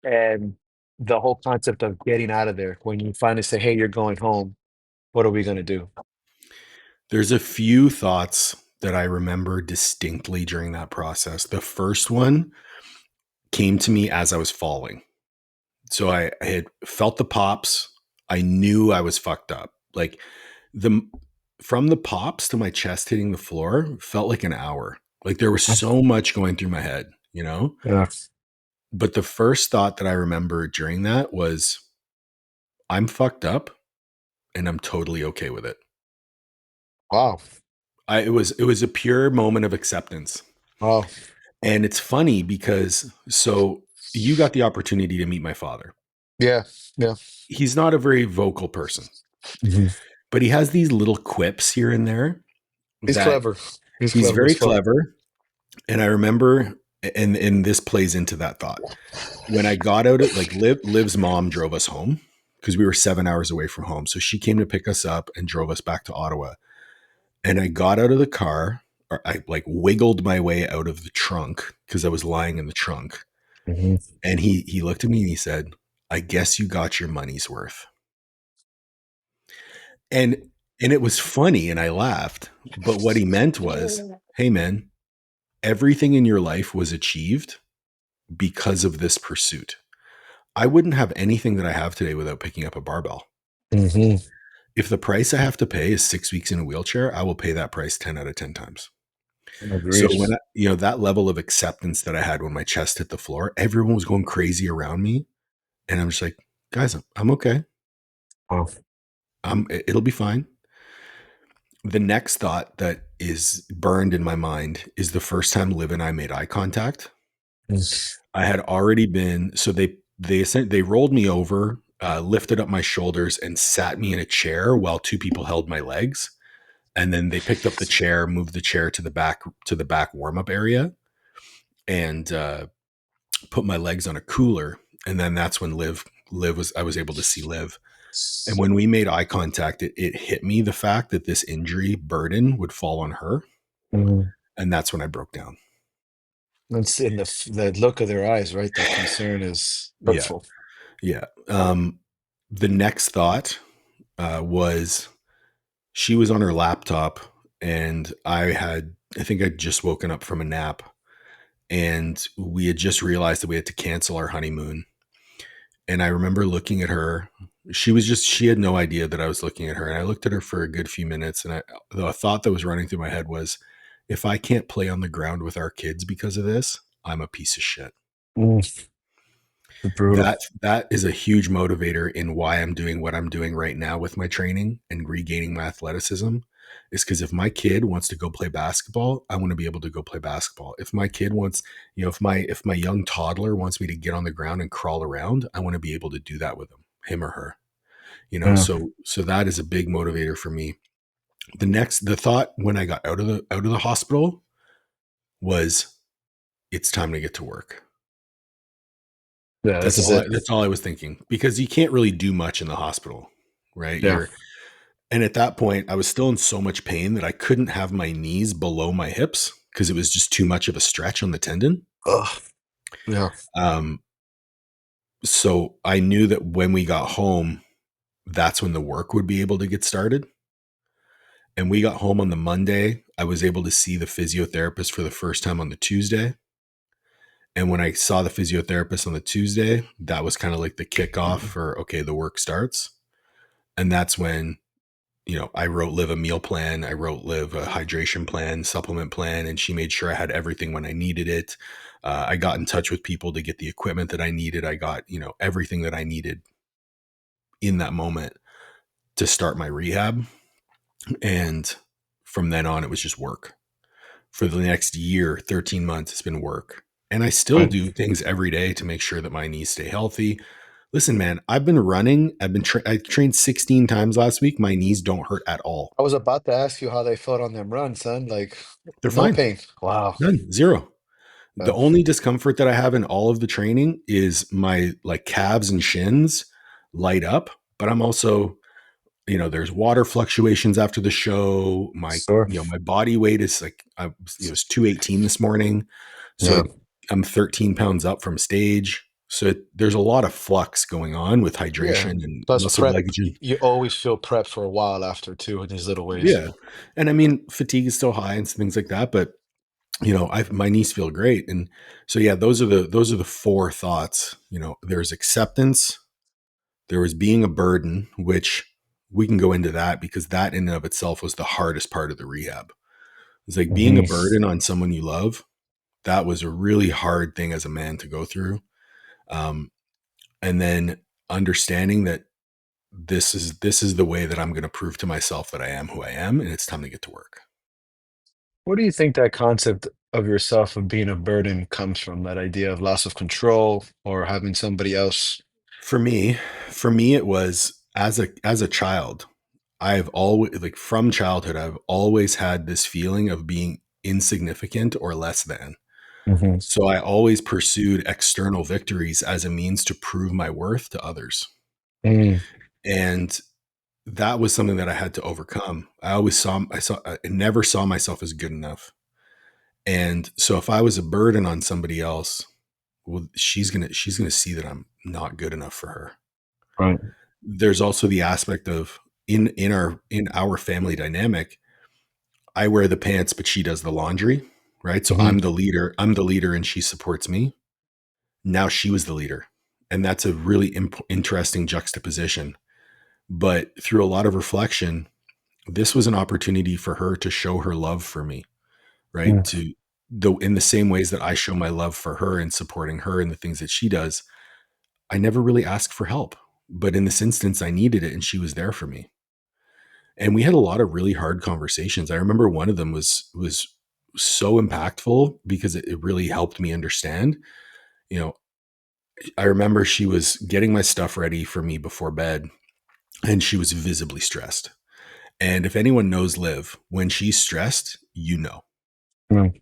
And the whole concept of getting out of there, when you finally say, "Hey, you're going home. What are we gonna do?" There's a few thoughts that I remember distinctly during that process. The first one came to me as I was falling. So I had felt the pops. I knew I was fucked up. Like the from the pops to my chest hitting the floor felt like an hour. Like there was so much going through my head. Yeah. But the first thought that I remember during that was, I'm fucked up and I'm totally okay with it. Wow. It was a pure moment of acceptance. Wow. And it's funny because so you got the opportunity to meet my father. Yeah. Yeah. He's not a very vocal person, Mhm. but he has these little quips here and there He's that clever. He's he's clever very as fuck. clever. And I remember And this plays into that thought. When I got out, like Liv's mom drove us home because we were 7 hours away from home. So she came to pick us up and drove us back to Ottawa. And I got out of the car, or I like wiggled my way out of the trunk because I was lying in the trunk. Mhm. And he looked at me and he said, "I guess you got your money's worth." And and it was funny and I laughed. But what he meant was, "Hey man, everything in your life was achieved because of this pursuit. I wouldn't have anything that I have today without picking up a barbell. Mhm. If the price I have to pay is 6 weeks in a wheelchair, I will pay that price 10 out of 10 times." So Agreed. when that level of acceptance that I had when my chest hit the floor, everyone was going crazy around me. And I'm just like, guys, I'm okay. Wow. It'll be fine. The next thought that is burned in my mind is the first time Liv and I made eye contact. Mm. I had already been, so they rolled me over, lifted up my shoulders, and sat me in a chair while two people held my legs. And then they picked up the chair, moved the chair to the back warm up area, and put my legs on a cooler. And then that's when Liv was I was able to see Liv. And when we made eye contact, it hit me the fact that this injury burden would fall on her, Mm. and that's when I broke down. That's in the look of their eyes, right? That concern is Yeah, hurtful. yeah. The next thought was she was on her laptop, and I think I'd just woken up from a nap, and we had just realized that we had to cancel our honeymoon. And I remember looking at her. She had no idea that I was looking at her. And I looked at her for a good few minutes. And the thought that was running through my head was, if I can't play on the ground with our kids because of this, I'm a piece of shit. Mm. Brutal. That is a huge motivator in why I'm doing what I'm doing right now with my training and regaining my athleticism. Is because if my kid wants to go play basketball, I want to be able to go play basketball. If my kid wants, if my young toddler wants me to get on the ground and crawl around, I want to be able to do that with him or her. Yeah. So that is a big motivator for me. The thought when I got out of the hospital was, it's time to get to work. Yeah, this That's is all. it. That's all I was thinking, because you can't really do much in the hospital, right? Yeah. And at that point, I was still in so much pain that I couldn't have my knees below my hips because it was just too much of a stretch on the tendon. Ugh. Yeah. Um, so I knew that when we got home, that's when the work would be able to get started. And we got home on the Monday. I was able to see the physiotherapist for the first time on the Tuesday. And when I saw the physiotherapist on the Tuesday, that was kind of like the kickoff for, okay, the work starts. And that's when, I wrote Liv a meal plan. I wrote Liv a hydration plan, supplement plan, and she made sure I had everything when I needed it. I got in touch with people to get the equipment that I needed. I got, everything that I needed in that moment to start my rehab. And from then on, it was just work. For the next year, 13 months, it's been work. And I still Right. do things every day to make sure that my knees stay healthy. Listen, man, I've been running. I trained 16 times last week. My knees don't hurt at all. I was about to ask you how they felt on them runs, son. Like, They're no fine. pain. Wow. None. Zero. The Uh, only discomfort that I have in all of the training is my like calves and shins light up, but I'm also, there's water fluctuations after the show. sure. My body weight is like, it's 218 this morning. So Yeah. I'm 13 pounds up from stage. So there's a lot of flux going on with Yeah. hydration and Plus muscle prep. glycogen. You always feel prep for a while after too in these little ways. Yeah. And I mean, fatigue is still high and things like that, but my knees feel great. And so, yeah, those are the four thoughts. There's acceptance, there was being a burden, which we can go into that because that in and of itself was the hardest part of the rehab. It's like being a Hmm. burden on someone you love. That was a really hard thing as a man to go through. Um, and then understanding that this is the way that I'm going to prove to myself that I am who I am, and it's time to get to work. Where do you think that concept of yourself of being a burden comes from? That idea of loss of control or having somebody else? For me, it was as a child. I've always, like, from childhood, I've always had this feeling of being insignificant or less than. Hmm. So I always pursued external victories as a means to prove my worth to others. Mm. And that was something that I had to overcome. I never saw myself as good enough. And so if I was a burden on somebody else, well, she's gonna see that I'm not good enough for her. Right. There's also the aspect of in our family dynamic, I wear the pants, but she does the laundry, right? So Hmm. I'm the leader, and she supports me. Now she was the leader, and that's a really interesting juxtaposition. But through a lot of reflection, this was an opportunity for her to show her love for me, right? Mm. To the in the same ways that I show my love for her and supporting her in the things that she does. I never really asked for help, but in this instance, I needed it, and she was there for me. And we had a lot of really hard conversations. I remember one of them was so impactful because it really helped me understand. You know, I remember she was getting my stuff ready for me before bed, and she was visibly stressed. And if anyone knows Liv, when she's stressed, you know. Mm.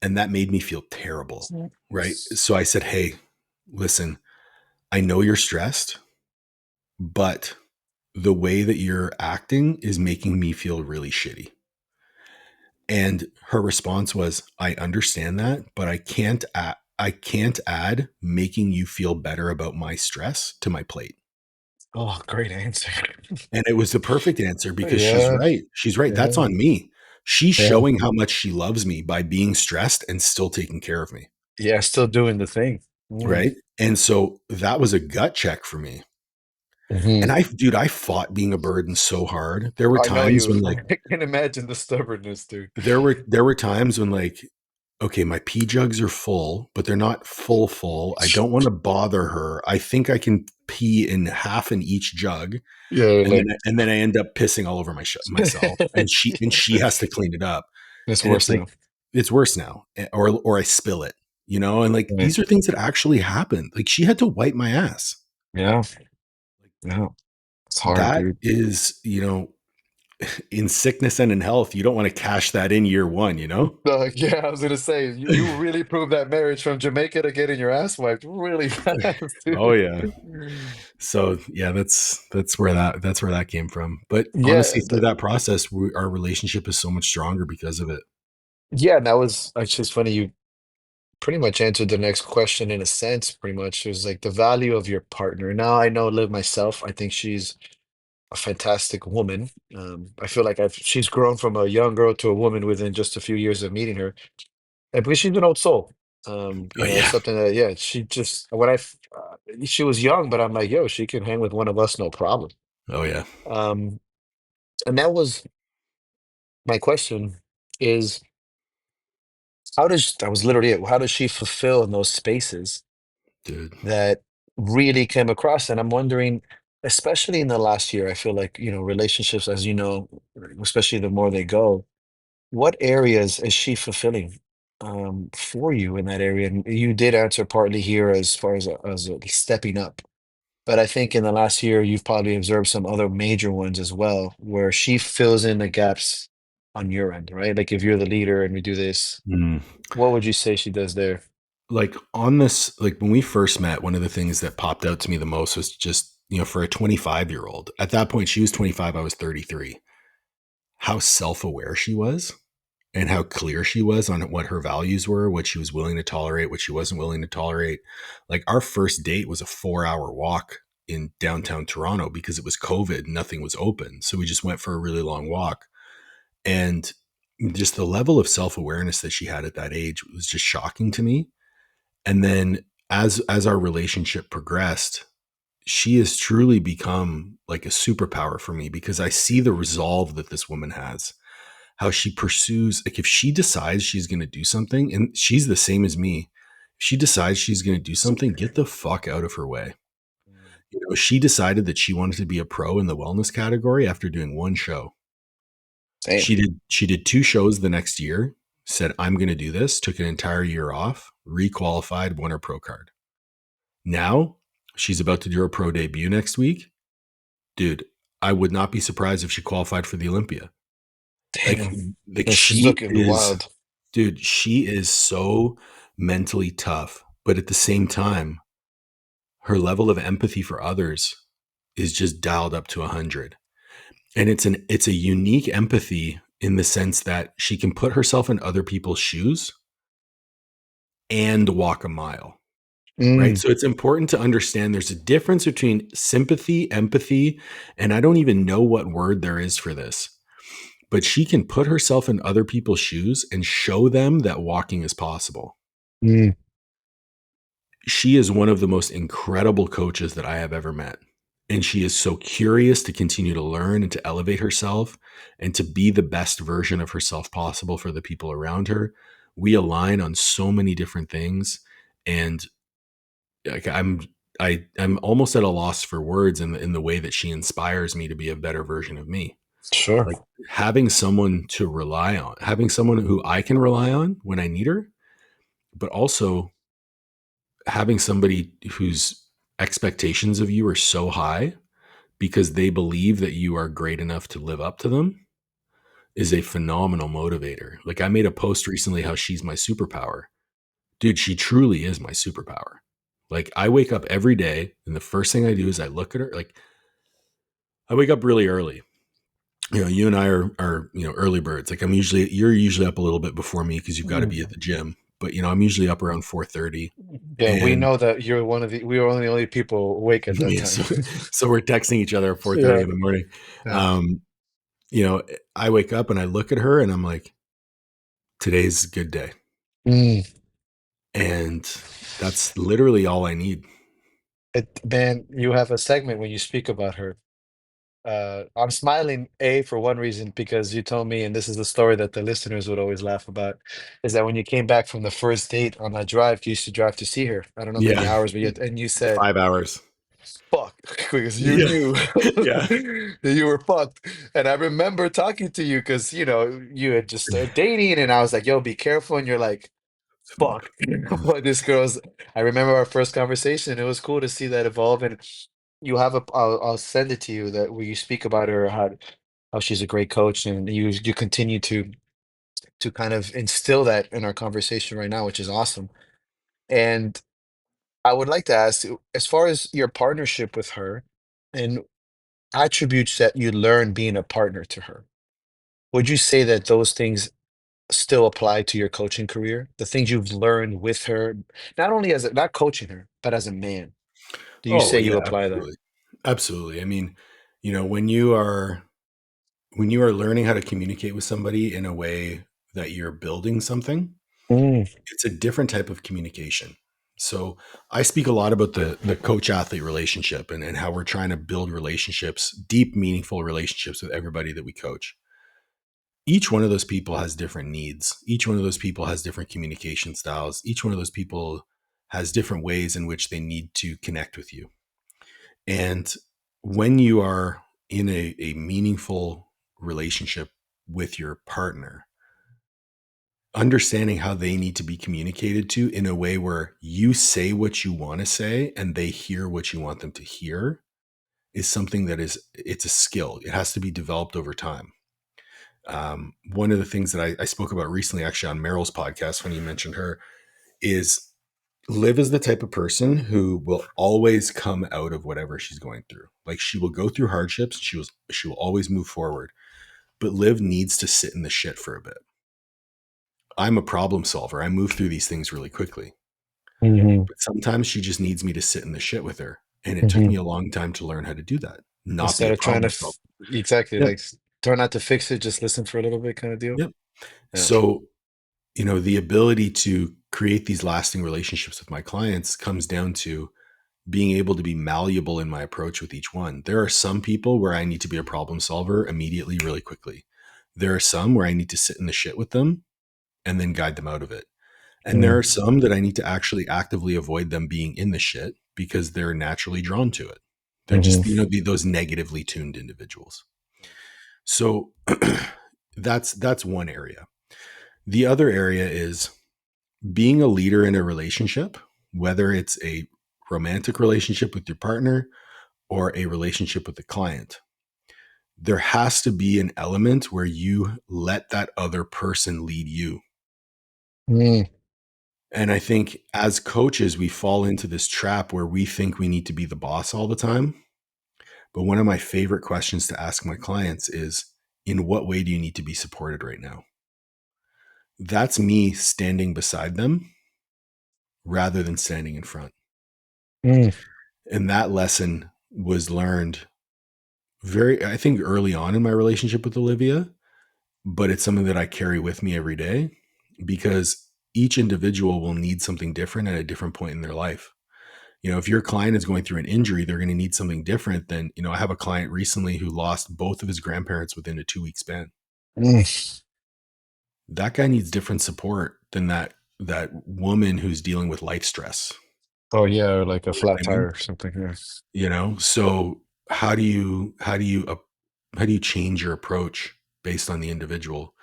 And that made me feel terrible, right? So I said, "Hey, listen, I know you're stressed, but the way that you're acting is making me feel really shitty." And her response was, "I understand that, but I can't add making you feel better about my stress to my plate." Oh, great answer. And it was the perfect answer because she's Yeah, right. She's right. That's yeah, on me. She's yeah, showing how much she loves me by being stressed and still taking care of me. yeah. Still doing the thing. Mm. Right. And so that was a gut check for me. And Hmm. I fought being a burden so hard. There were I know times you. when like I can imagine the stubbornness, dude. there were times when like, okay, my pee jugs are full, but they're not full. I don't want to bother her. I think I can pee in half in each jug, Yeah, and then like I end up pissing all over myself, and she has to clean it up, it's and it's worse like now. it's worse now, or I spill it, and like Right. these are things that actually happen. Like she had to wipe my ass. Yeah, Like yeah. It's hard, that dude. is, in sickness and in health, you don't want to cash that in year one. Yeah, I was gonna say you really proved that marriage from Jamaica to getting your ass wiped really fast, Oh dude. yeah. So yeah, that's where that came from. But Yeah, honestly, through that process, our relationship is so much stronger because of it. yeah. That was actually it's funny. You pretty much answered the next question in a sense. Pretty much, it was like the value of your partner. Now I know Liv myself. I think she's a fantastic woman. I feel like she's grown from a young girl to a woman within just a few years of meeting her. And because she's an old soul. Oh It's yeah. something that yeah, she just she was young, but I'm like, yo, she can hang with one of us, no problem. Oh yeah, Um, and that was my question is that was literally it. How does she fulfill in those spaces dude. that really came across? And I'm wondering, especially in the last year, I feel like, relationships, as you know, especially the more they go, what areas is she fulfilling for you in that area? And you did answer partly here as far as stepping up. But I think in the last year, you've probably observed some other major ones as well, where she fills in the gaps on your end, right? Like if you're the leader and we do this, Mm. what would you say she does there? Like on this, like when we first met, one of the things that popped out to me the most was just, for a 25-year-old. At that point, she was 25, I was 33. How self-aware she was and how clear she was on what her values were, what she was willing to tolerate, what she wasn't willing to tolerate. Like our first date was a 4-hour walk in downtown Toronto because it was COVID, nothing was open. So we just went for a really long walk. And just the level of self-awareness that she had at that age was just shocking to me. And then as our relationship progressed, she has truly become like a superpower for me because I see the resolve that this woman has, how she pursues, like if she decides she's going to do something, and she's the same as me, if she decides she's going to do something, get the fuck out of her way. She decided that she wanted to be a pro in the wellness category after doing one show. Same. She did two shows the next year, said, I'm going to do this, took an entire year off, requalified, won her pro card. Now she's about to do her pro debut next week. Dude, I would not be surprised if she qualified for the Olympia. Like, Damn. like Yeah, she's she looking is, wild. dude, she is so mentally tough, but at the same time, her level of empathy for others is just dialed up to 100. And it's a unique empathy in the sense that she can put herself in other people's shoes and walk a mile, right? Mm, So it's important to understand there's a difference between sympathy, empathy, and I don't even know what word there is for this, but she can put herself in other people's shoes and show them that walking is possible. mm, She is one of the most incredible coaches that I have ever met. And she is so curious to continue to learn and to elevate herself and to be the best version of herself possible for the people around her. We align on so many different things. And like I'm almost at a loss for words in the way that she inspires me to be a better version of me. sure. Like having someone to rely on, having someone who I can rely on when I need her, but also having somebody whose expectations of you are so high because they believe that you are great enough to live up to them is a phenomenal motivator. Like I made a post recently how she's my superpower. Dude, she truly is my superpower. Like I wake up every day and the first thing I do is I look at her. Like I wake up really early. You know, you and I are early birds. Like you're usually up a little bit before me because you've got to be Mm. at the gym. But I'm usually up around 4:30. Yeah, we And know that you're one of the, we were only the only people awake at that yeah, time. so we're texting each other at 4:30 Yeah, in the morning. yeah. Um, I wake up and I look at her and I'm like, today's a good day. Mm. And that's literally all I need. Man, you have a segment when you speak about her. I'm smiling, A, for one reason, because you told me, and this is the story that the listeners would always laugh about, is that when you came back from the first date on that drive, you used to drive to see her. I don't know how many Yeah. hours, but and you said, 5 hours. fuck, because you Yeah. knew Yeah. that you were fucked. And I remember talking to you because, you had just started dating, and I was like, yo, be careful. And you're like, fuck. But this girl's, I remember our first conversation. It was cool to see that evolve. And you have I'll send it to you that where you speak about her, how she's a great coach, and you continue to kind of instill that in our conversation right now, which is awesome. And I would like to ask, as far as your partnership with her and attributes that you learned being a partner to her, would you say that those things still apply to your coaching career? The things you've learned with her, not only as not coaching her, but as a man. Do you Oh, say yeah, you apply that? absolutely. Absolutely. I mean, when you are learning how to communicate with somebody in a way that you're building something, Mm, it's a different type of communication. So I speak a lot about the coach athlete relationship and how we're trying to build relationships, deep, meaningful relationships with everybody that we coach. Each one of those people has different needs. Each one of those people has different communication styles. Each one of those people has different ways in which they need to connect with you. And when you are in a meaningful relationship with your partner, understanding how they need to be communicated to in a way where you say what you want to say and they hear what you want them to hear is something it's a skill. It has to be developed over time. One of the things that I spoke about recently, actually, on Meryl's podcast, when you mentioned her, is Liv is the type of person who will always come out of whatever she's going through. Like she will go through hardships, she will always move forward. But Liv needs to sit in the shit for a bit. I'm a problem solver. I move through these things really quickly. hmm But sometimes she just needs me to sit in the shit with her. And it took hmm me a long time to learn how to do that. Not be Instead a of trying to problem solver. exactly Yep. like try not to fix it, just listen for a little bit kind of deal. Yep. Yeah. So, the ability to create these lasting relationships with my clients comes down to being able to be malleable in my approach with each one. There are some people where I need to be a problem solver immediately, really quickly. There are some where I need to sit in the shit with them and then guide them out of it. And there Mm, are some that I need to actually actively avoid them being in the shit because they're naturally drawn to it. They're hmm just, those negatively tuned individuals. So that's one area. The other area is being a leader in a relationship, whether it's a romantic relationship with your partner or a relationship with a client. There has to be an element where you let that other person lead you. mm, And I think as coaches, we fall into this trap where we think we need to be the boss all the time. But one of my favorite questions to ask my clients is, in what way do you need to be supported right now? That's me standing beside them rather than standing in front. Mm, And that lesson was learned I think early on in my relationship with Olivia, but it's something that I carry with me every day because each individual will need something different at a different point in their life. If your client is going through an injury, they're going to need something different than, I have a client recently who lost both of his grandparents within a 2-week span. mm. That guy needs different support than that woman who's dealing with life stress. Oh yeah, or like a You know flat what I tire mean? or something. Yeah. So how do you change your approach based on the individual?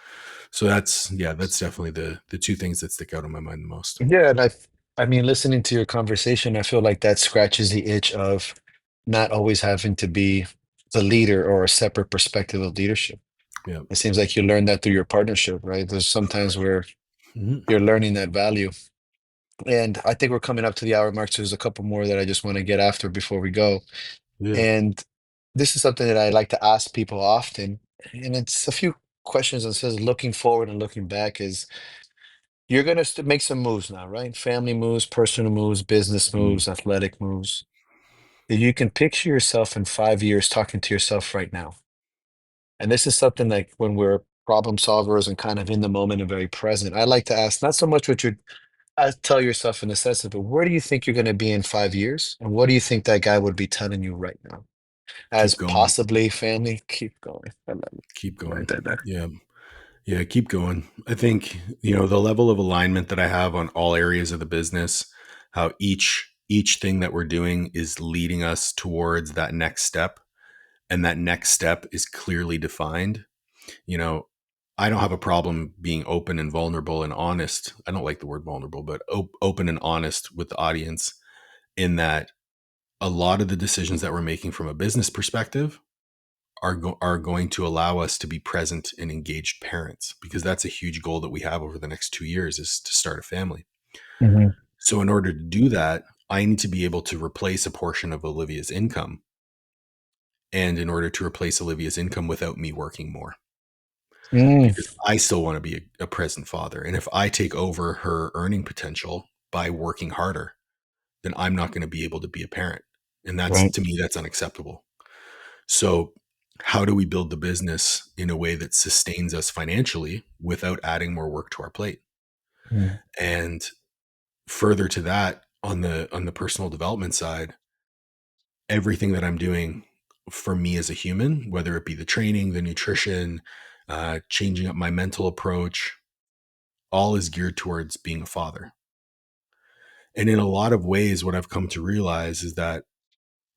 So that's definitely the two things that stick out in my mind the most. Yeah, and I mean, listening to your conversation, I feel like that scratches the itch of not always having to be the leader or a separate perspective of leadership. Yeah. It seems like you learned that through your partnership, right? There's sometimes where Mhm. you're learning that value. And I think we're coming up to the hour mark, so there's a couple more that I just want to get after before we go. Yeah. And this is something that I like to ask people often, and it's a few questions that says looking forward and looking back is you're going to make some moves now, right? Family moves, personal moves, business Mhm. moves, athletic moves. You can picture yourself in 5 years talking to yourself right now. And this is something like when we're problem solvers and kind of in the moment and very present. I like to ask not so much what you tell yourself in the sense of, but where do you think you're going to be in 5 years? And what do you think that guy would be telling you right now? As Keep going. possibly family, keep going. I love it. Keep Right going. there. Yeah. Yeah, keep going. I think, the level of alignment that I have on all areas of the business, how each thing that we're doing is leading us towards that next step, and that next step is clearly defined. You know, I don't have a problem being open and vulnerable and honest. I don't like the word vulnerable, but open and honest with the audience in that a lot of the decisions that we're making from a business perspective are going to allow us to be present and engaged parents, because that's a huge goal that we have over the next 2 years, is to start a family. Hmm. So in order to do that, I need to be able to replace a portion of Olivia's income, and in order to replace Olivia's income without me working more, Mm, because I still want to be a present father. And if I take over her earning potential by working harder, then I'm not going to be able to be a parent. And that's, right. to me, that's unacceptable. So, how do we build the business in a way that sustains us financially without adding more work to our plate? Mm, And further to that, on the personal development side, everything that I'm doing for me as a human, whether it be the training, the nutrition, changing up my mental approach, all is geared towards being a father. And in a lot of ways, what I've come to realize is that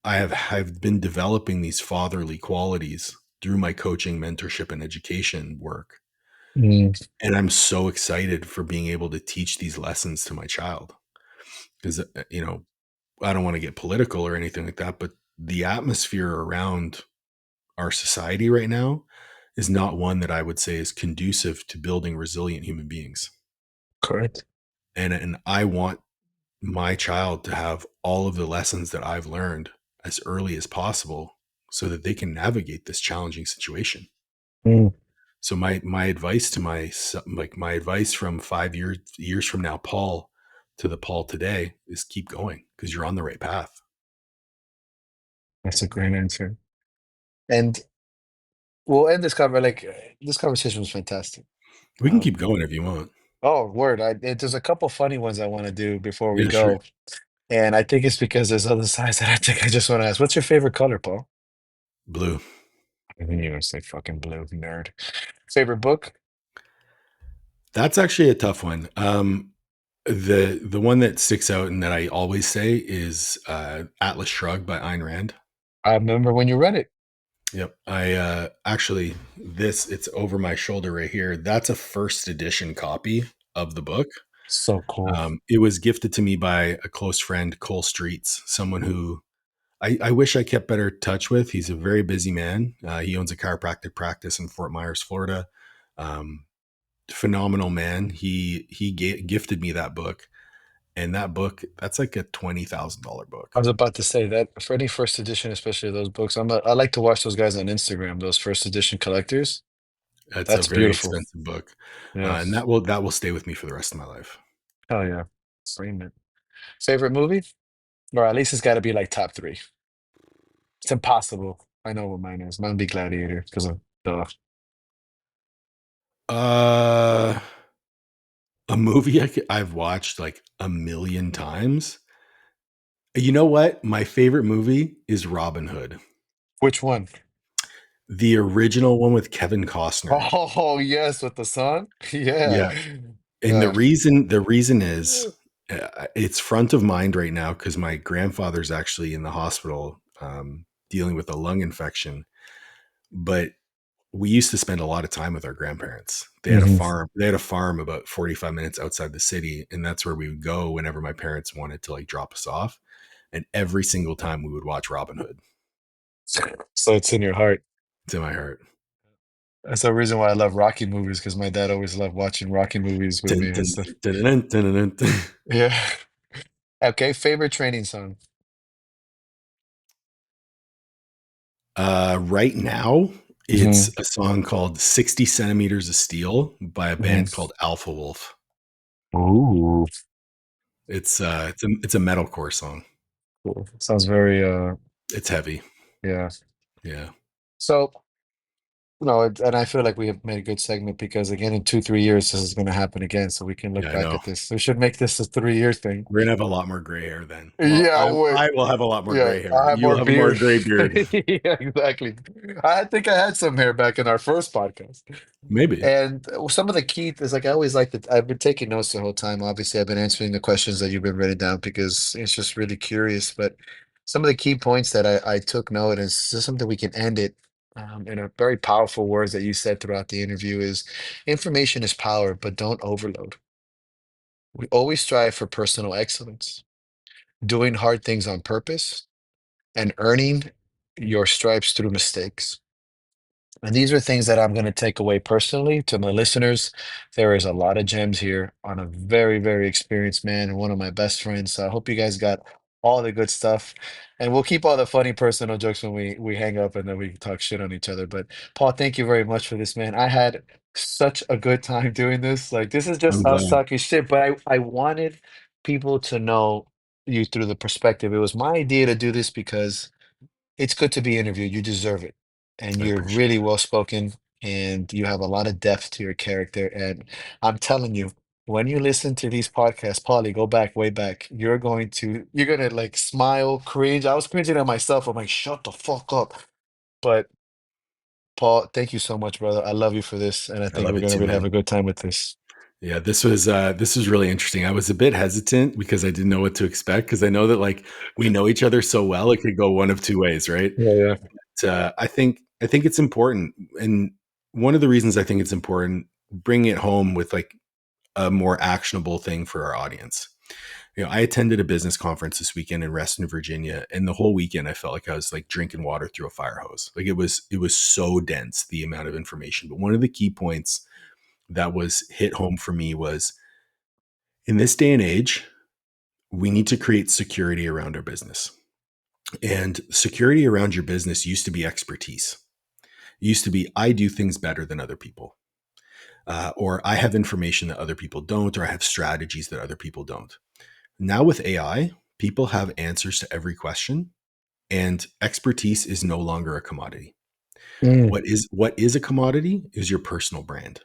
I've been developing these fatherly qualities through my coaching, mentorship, and education work. mm, And I'm so excited for being able to teach these lessons to my child, because, I don't want to get political or anything like that, but the atmosphere around our society right now is not one that I would say is conducive to building resilient human beings. correct. And I want my child to have all of the lessons that I've learned as early as possible so that they can navigate this challenging situation. Mm, So my advice to my advice from 5 years from now, Paul, to the Paul today, is keep going, because you're on the right path. that's a great answer. And we'll end this this conversation was fantastic. We can keep Um, going if you want. oh, word. There's a couple funny ones I want to do before we Yeah, sure. go. And I think it's because there's other sides that I think I just want to ask. What's your favorite color, Paul? Blue. I knew you were gonna say fucking blue, nerd. Favorite book? That's actually a tough one. The one that sticks out and that I always say is Atlas Shrugged by Ayn Rand. I remember when you read it. Yep. I actually, this, it's over my shoulder right here. That's a first edition copy of the book. So cool. It was gifted to me by a close friend, Cole Streets, someone who I wish I kept better touch with. He's a very busy man. He owns a chiropractic practice in Fort Myers, Florida. Um, Phenomenal man. He gifted me that book. And that book, that's like a $20,000 I book. was about to say that for any first edition, especially those books, I like to watch those guys on Instagram, those first edition collectors. It's a That's very beautiful. expensive book, Yeah. and that will stay with me for the rest of my life. Oh yeah. Frame it. Favorite movie? Or at least it's got to be like top three. It's impossible. I know what mine is. Mine would be Gladiator because of the. Uh, a movie I've watched like a million times. You know what? My favorite movie is Robin Hood, Which one? the original one with Kevin Costner. Oh yes, with the song. Yeah. Yeah, and the Yeah. reason the reason is it's front of mind right now because my grandfather's actually in the hospital dealing with a lung infection. But we used to spend a lot of time with our grandparents. They had a Hmm. farm. They had a farm about 45 minutes outside the city, and that's where we would go whenever my parents wanted to like drop us off. And every single time we would watch Robin Hood. So it's in your heart. It's in my heart. That's the reason why I love Rocky movies because my dad always loved watching Rocky movies with Dun, me and dun, stuff. dun, dun, dun, dun, dun. Yeah. Okay. Favorite training song. Right now, Hmm. it's a song called 60 Centimeters of Steel by a Hmm. band called Alpha Wolf. Ooh. It's a metalcore song. Cool. Sounds very It's heavy. yeah. Yeah. So no, and I feel like we have made a good segment because again in 2, 3 years this is going to happen again, so we can look Yeah, I back know. at this. We should make this a 3 year thing. We're gonna have a lot more gray hair then. Well, Yeah, wait. I will have a lot more Yeah, gray hair. I have more You'll have a more beard. gray beard. Yeah, exactly. I think I had some hair back in our first podcast. Maybe. And some of the key is like I always like that. I've been taking notes the whole time. Obviously, I've been answering the questions that you've been writing down because it's just really curious. But some of the key points that I took note is just something we can end it in a very powerful words that you said throughout the interview is information is power, but don't overload. We always strive for personal excellence, doing hard things on purpose, and earning your stripes through mistakes. And these are things that I'm going to take away personally to my listeners. There is a lot of gems here on a very, very experienced man and one of my best friends. So I hope you guys got all the good stuff. And we'll keep all the funny personal jokes when we hang up and then we talk shit on each other. But Paul, thank you very much for this, man. I had such a good time doing this. Like this is I'm just us glad. talking shit, but I wanted people to know you through the perspective. It was my idea to do this because it's good to be interviewed. You deserve it. And I you're appreciate really it. well spoken and you have a lot of depth to your character. And I'm telling you, when you listen to these podcasts, Paulie, go back, way back, you're gonna like smile, cringe. I was cringing at myself. I'm like, shut the fuck up. But Paul, thank you so much, brother. I love you for this. And I I think love we're it gonna too, really have man. a good time with this. Yeah, this was really interesting. I was a bit hesitant because I didn't know what to expect because I know that like we know each other so well, it could go one of two ways, right? Yeah, yeah. I think it's important, and one of the reasons I think it's important, bringing it home with like a more actionable thing for our audience. I attended a business conference this weekend in Reston, Virginia, and the whole weekend I felt like I was like drinking water through a fire hose. Like it was so dense, the amount of information. But one of the key points that was hit home for me was in this day and age, we need to create security around our business. And security around your business used to be expertise. It used to be, I do things better than other people, or I have information that other people don't, or I have strategies that other people don't. Now with AI, people have answers to every question, and expertise is no longer a commodity. Mm, What is a commodity is your personal brand.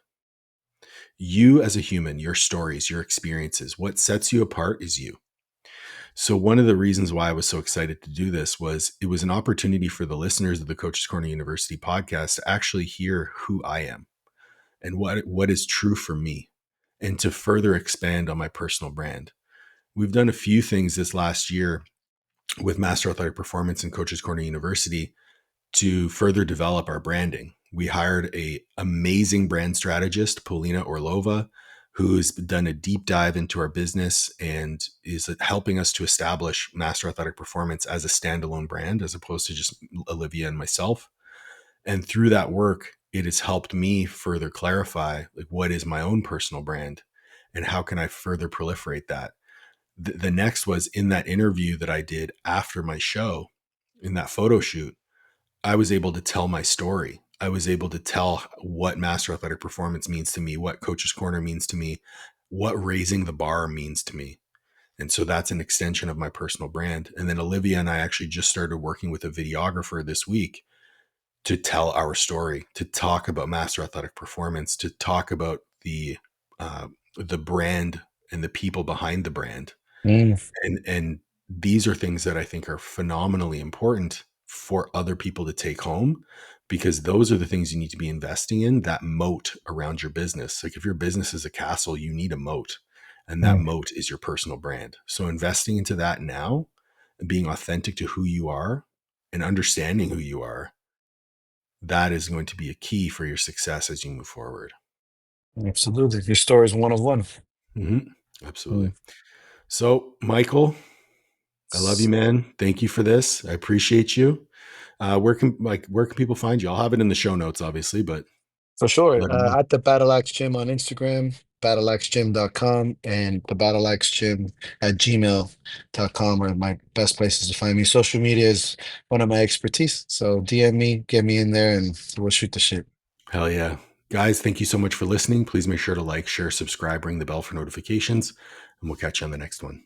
You as a human, your stories, your experiences, what sets you apart is you. So one of the reasons why I was so excited to do this was it was an opportunity for the listeners of the Coaches Corner University podcast to actually hear who I am and what is true for me and to further expand on my personal brand. We've done a few things this last year with Master Athletic Performance and Coaches Corner University to further develop our branding. We hired a amazing brand strategist, Polina Orlova, who's done a deep dive into our business and is helping us to establish Master Athletic Performance as a standalone brand as opposed to just Olivia and myself. And through that work, it has helped me further clarify like what is my own personal brand and how can I further proliferate that. The next was in that interview that I did after my show, in that photo shoot, I was able to tell my story. I was able to tell what Master Athletic Performance means to me, what Coach's Corner means to me, what raising the bar means to me. And so that's an extension of my personal brand. And then Olivia and I actually just started working with a videographer this week to tell our story, to talk about Master Athletic Performance, to talk about the brand and the people behind the brand. Mm, And these are things that I think are phenomenally important for other people to take home, because those are the things you need to be investing in, that moat around your business. Like if your business is a castle, you need a moat, and that mm, moat is your personal brand. So investing into that now and being authentic to who you are and understanding who you are, that is going to be a key for your success as you move forward. absolutely. Your story is one of one. Mm-hmm. Absolutely. Mm. So, Michael, I love you, man. Thank you for this. I appreciate you. Where can people find you? I'll have it in the show notes, obviously, but For sure. let them know. At the Battle Axe Gym on Instagram, battleaxegym.com, and the battleaxegym at gmail.com are my best places to find me. Social media is one of my expertise. So DM me, get me in there, and we'll shoot the shit. Hell yeah. Guys, thank you so much for listening. Please make sure to like, share, subscribe, ring the bell for notifications, and we'll catch you on the next one.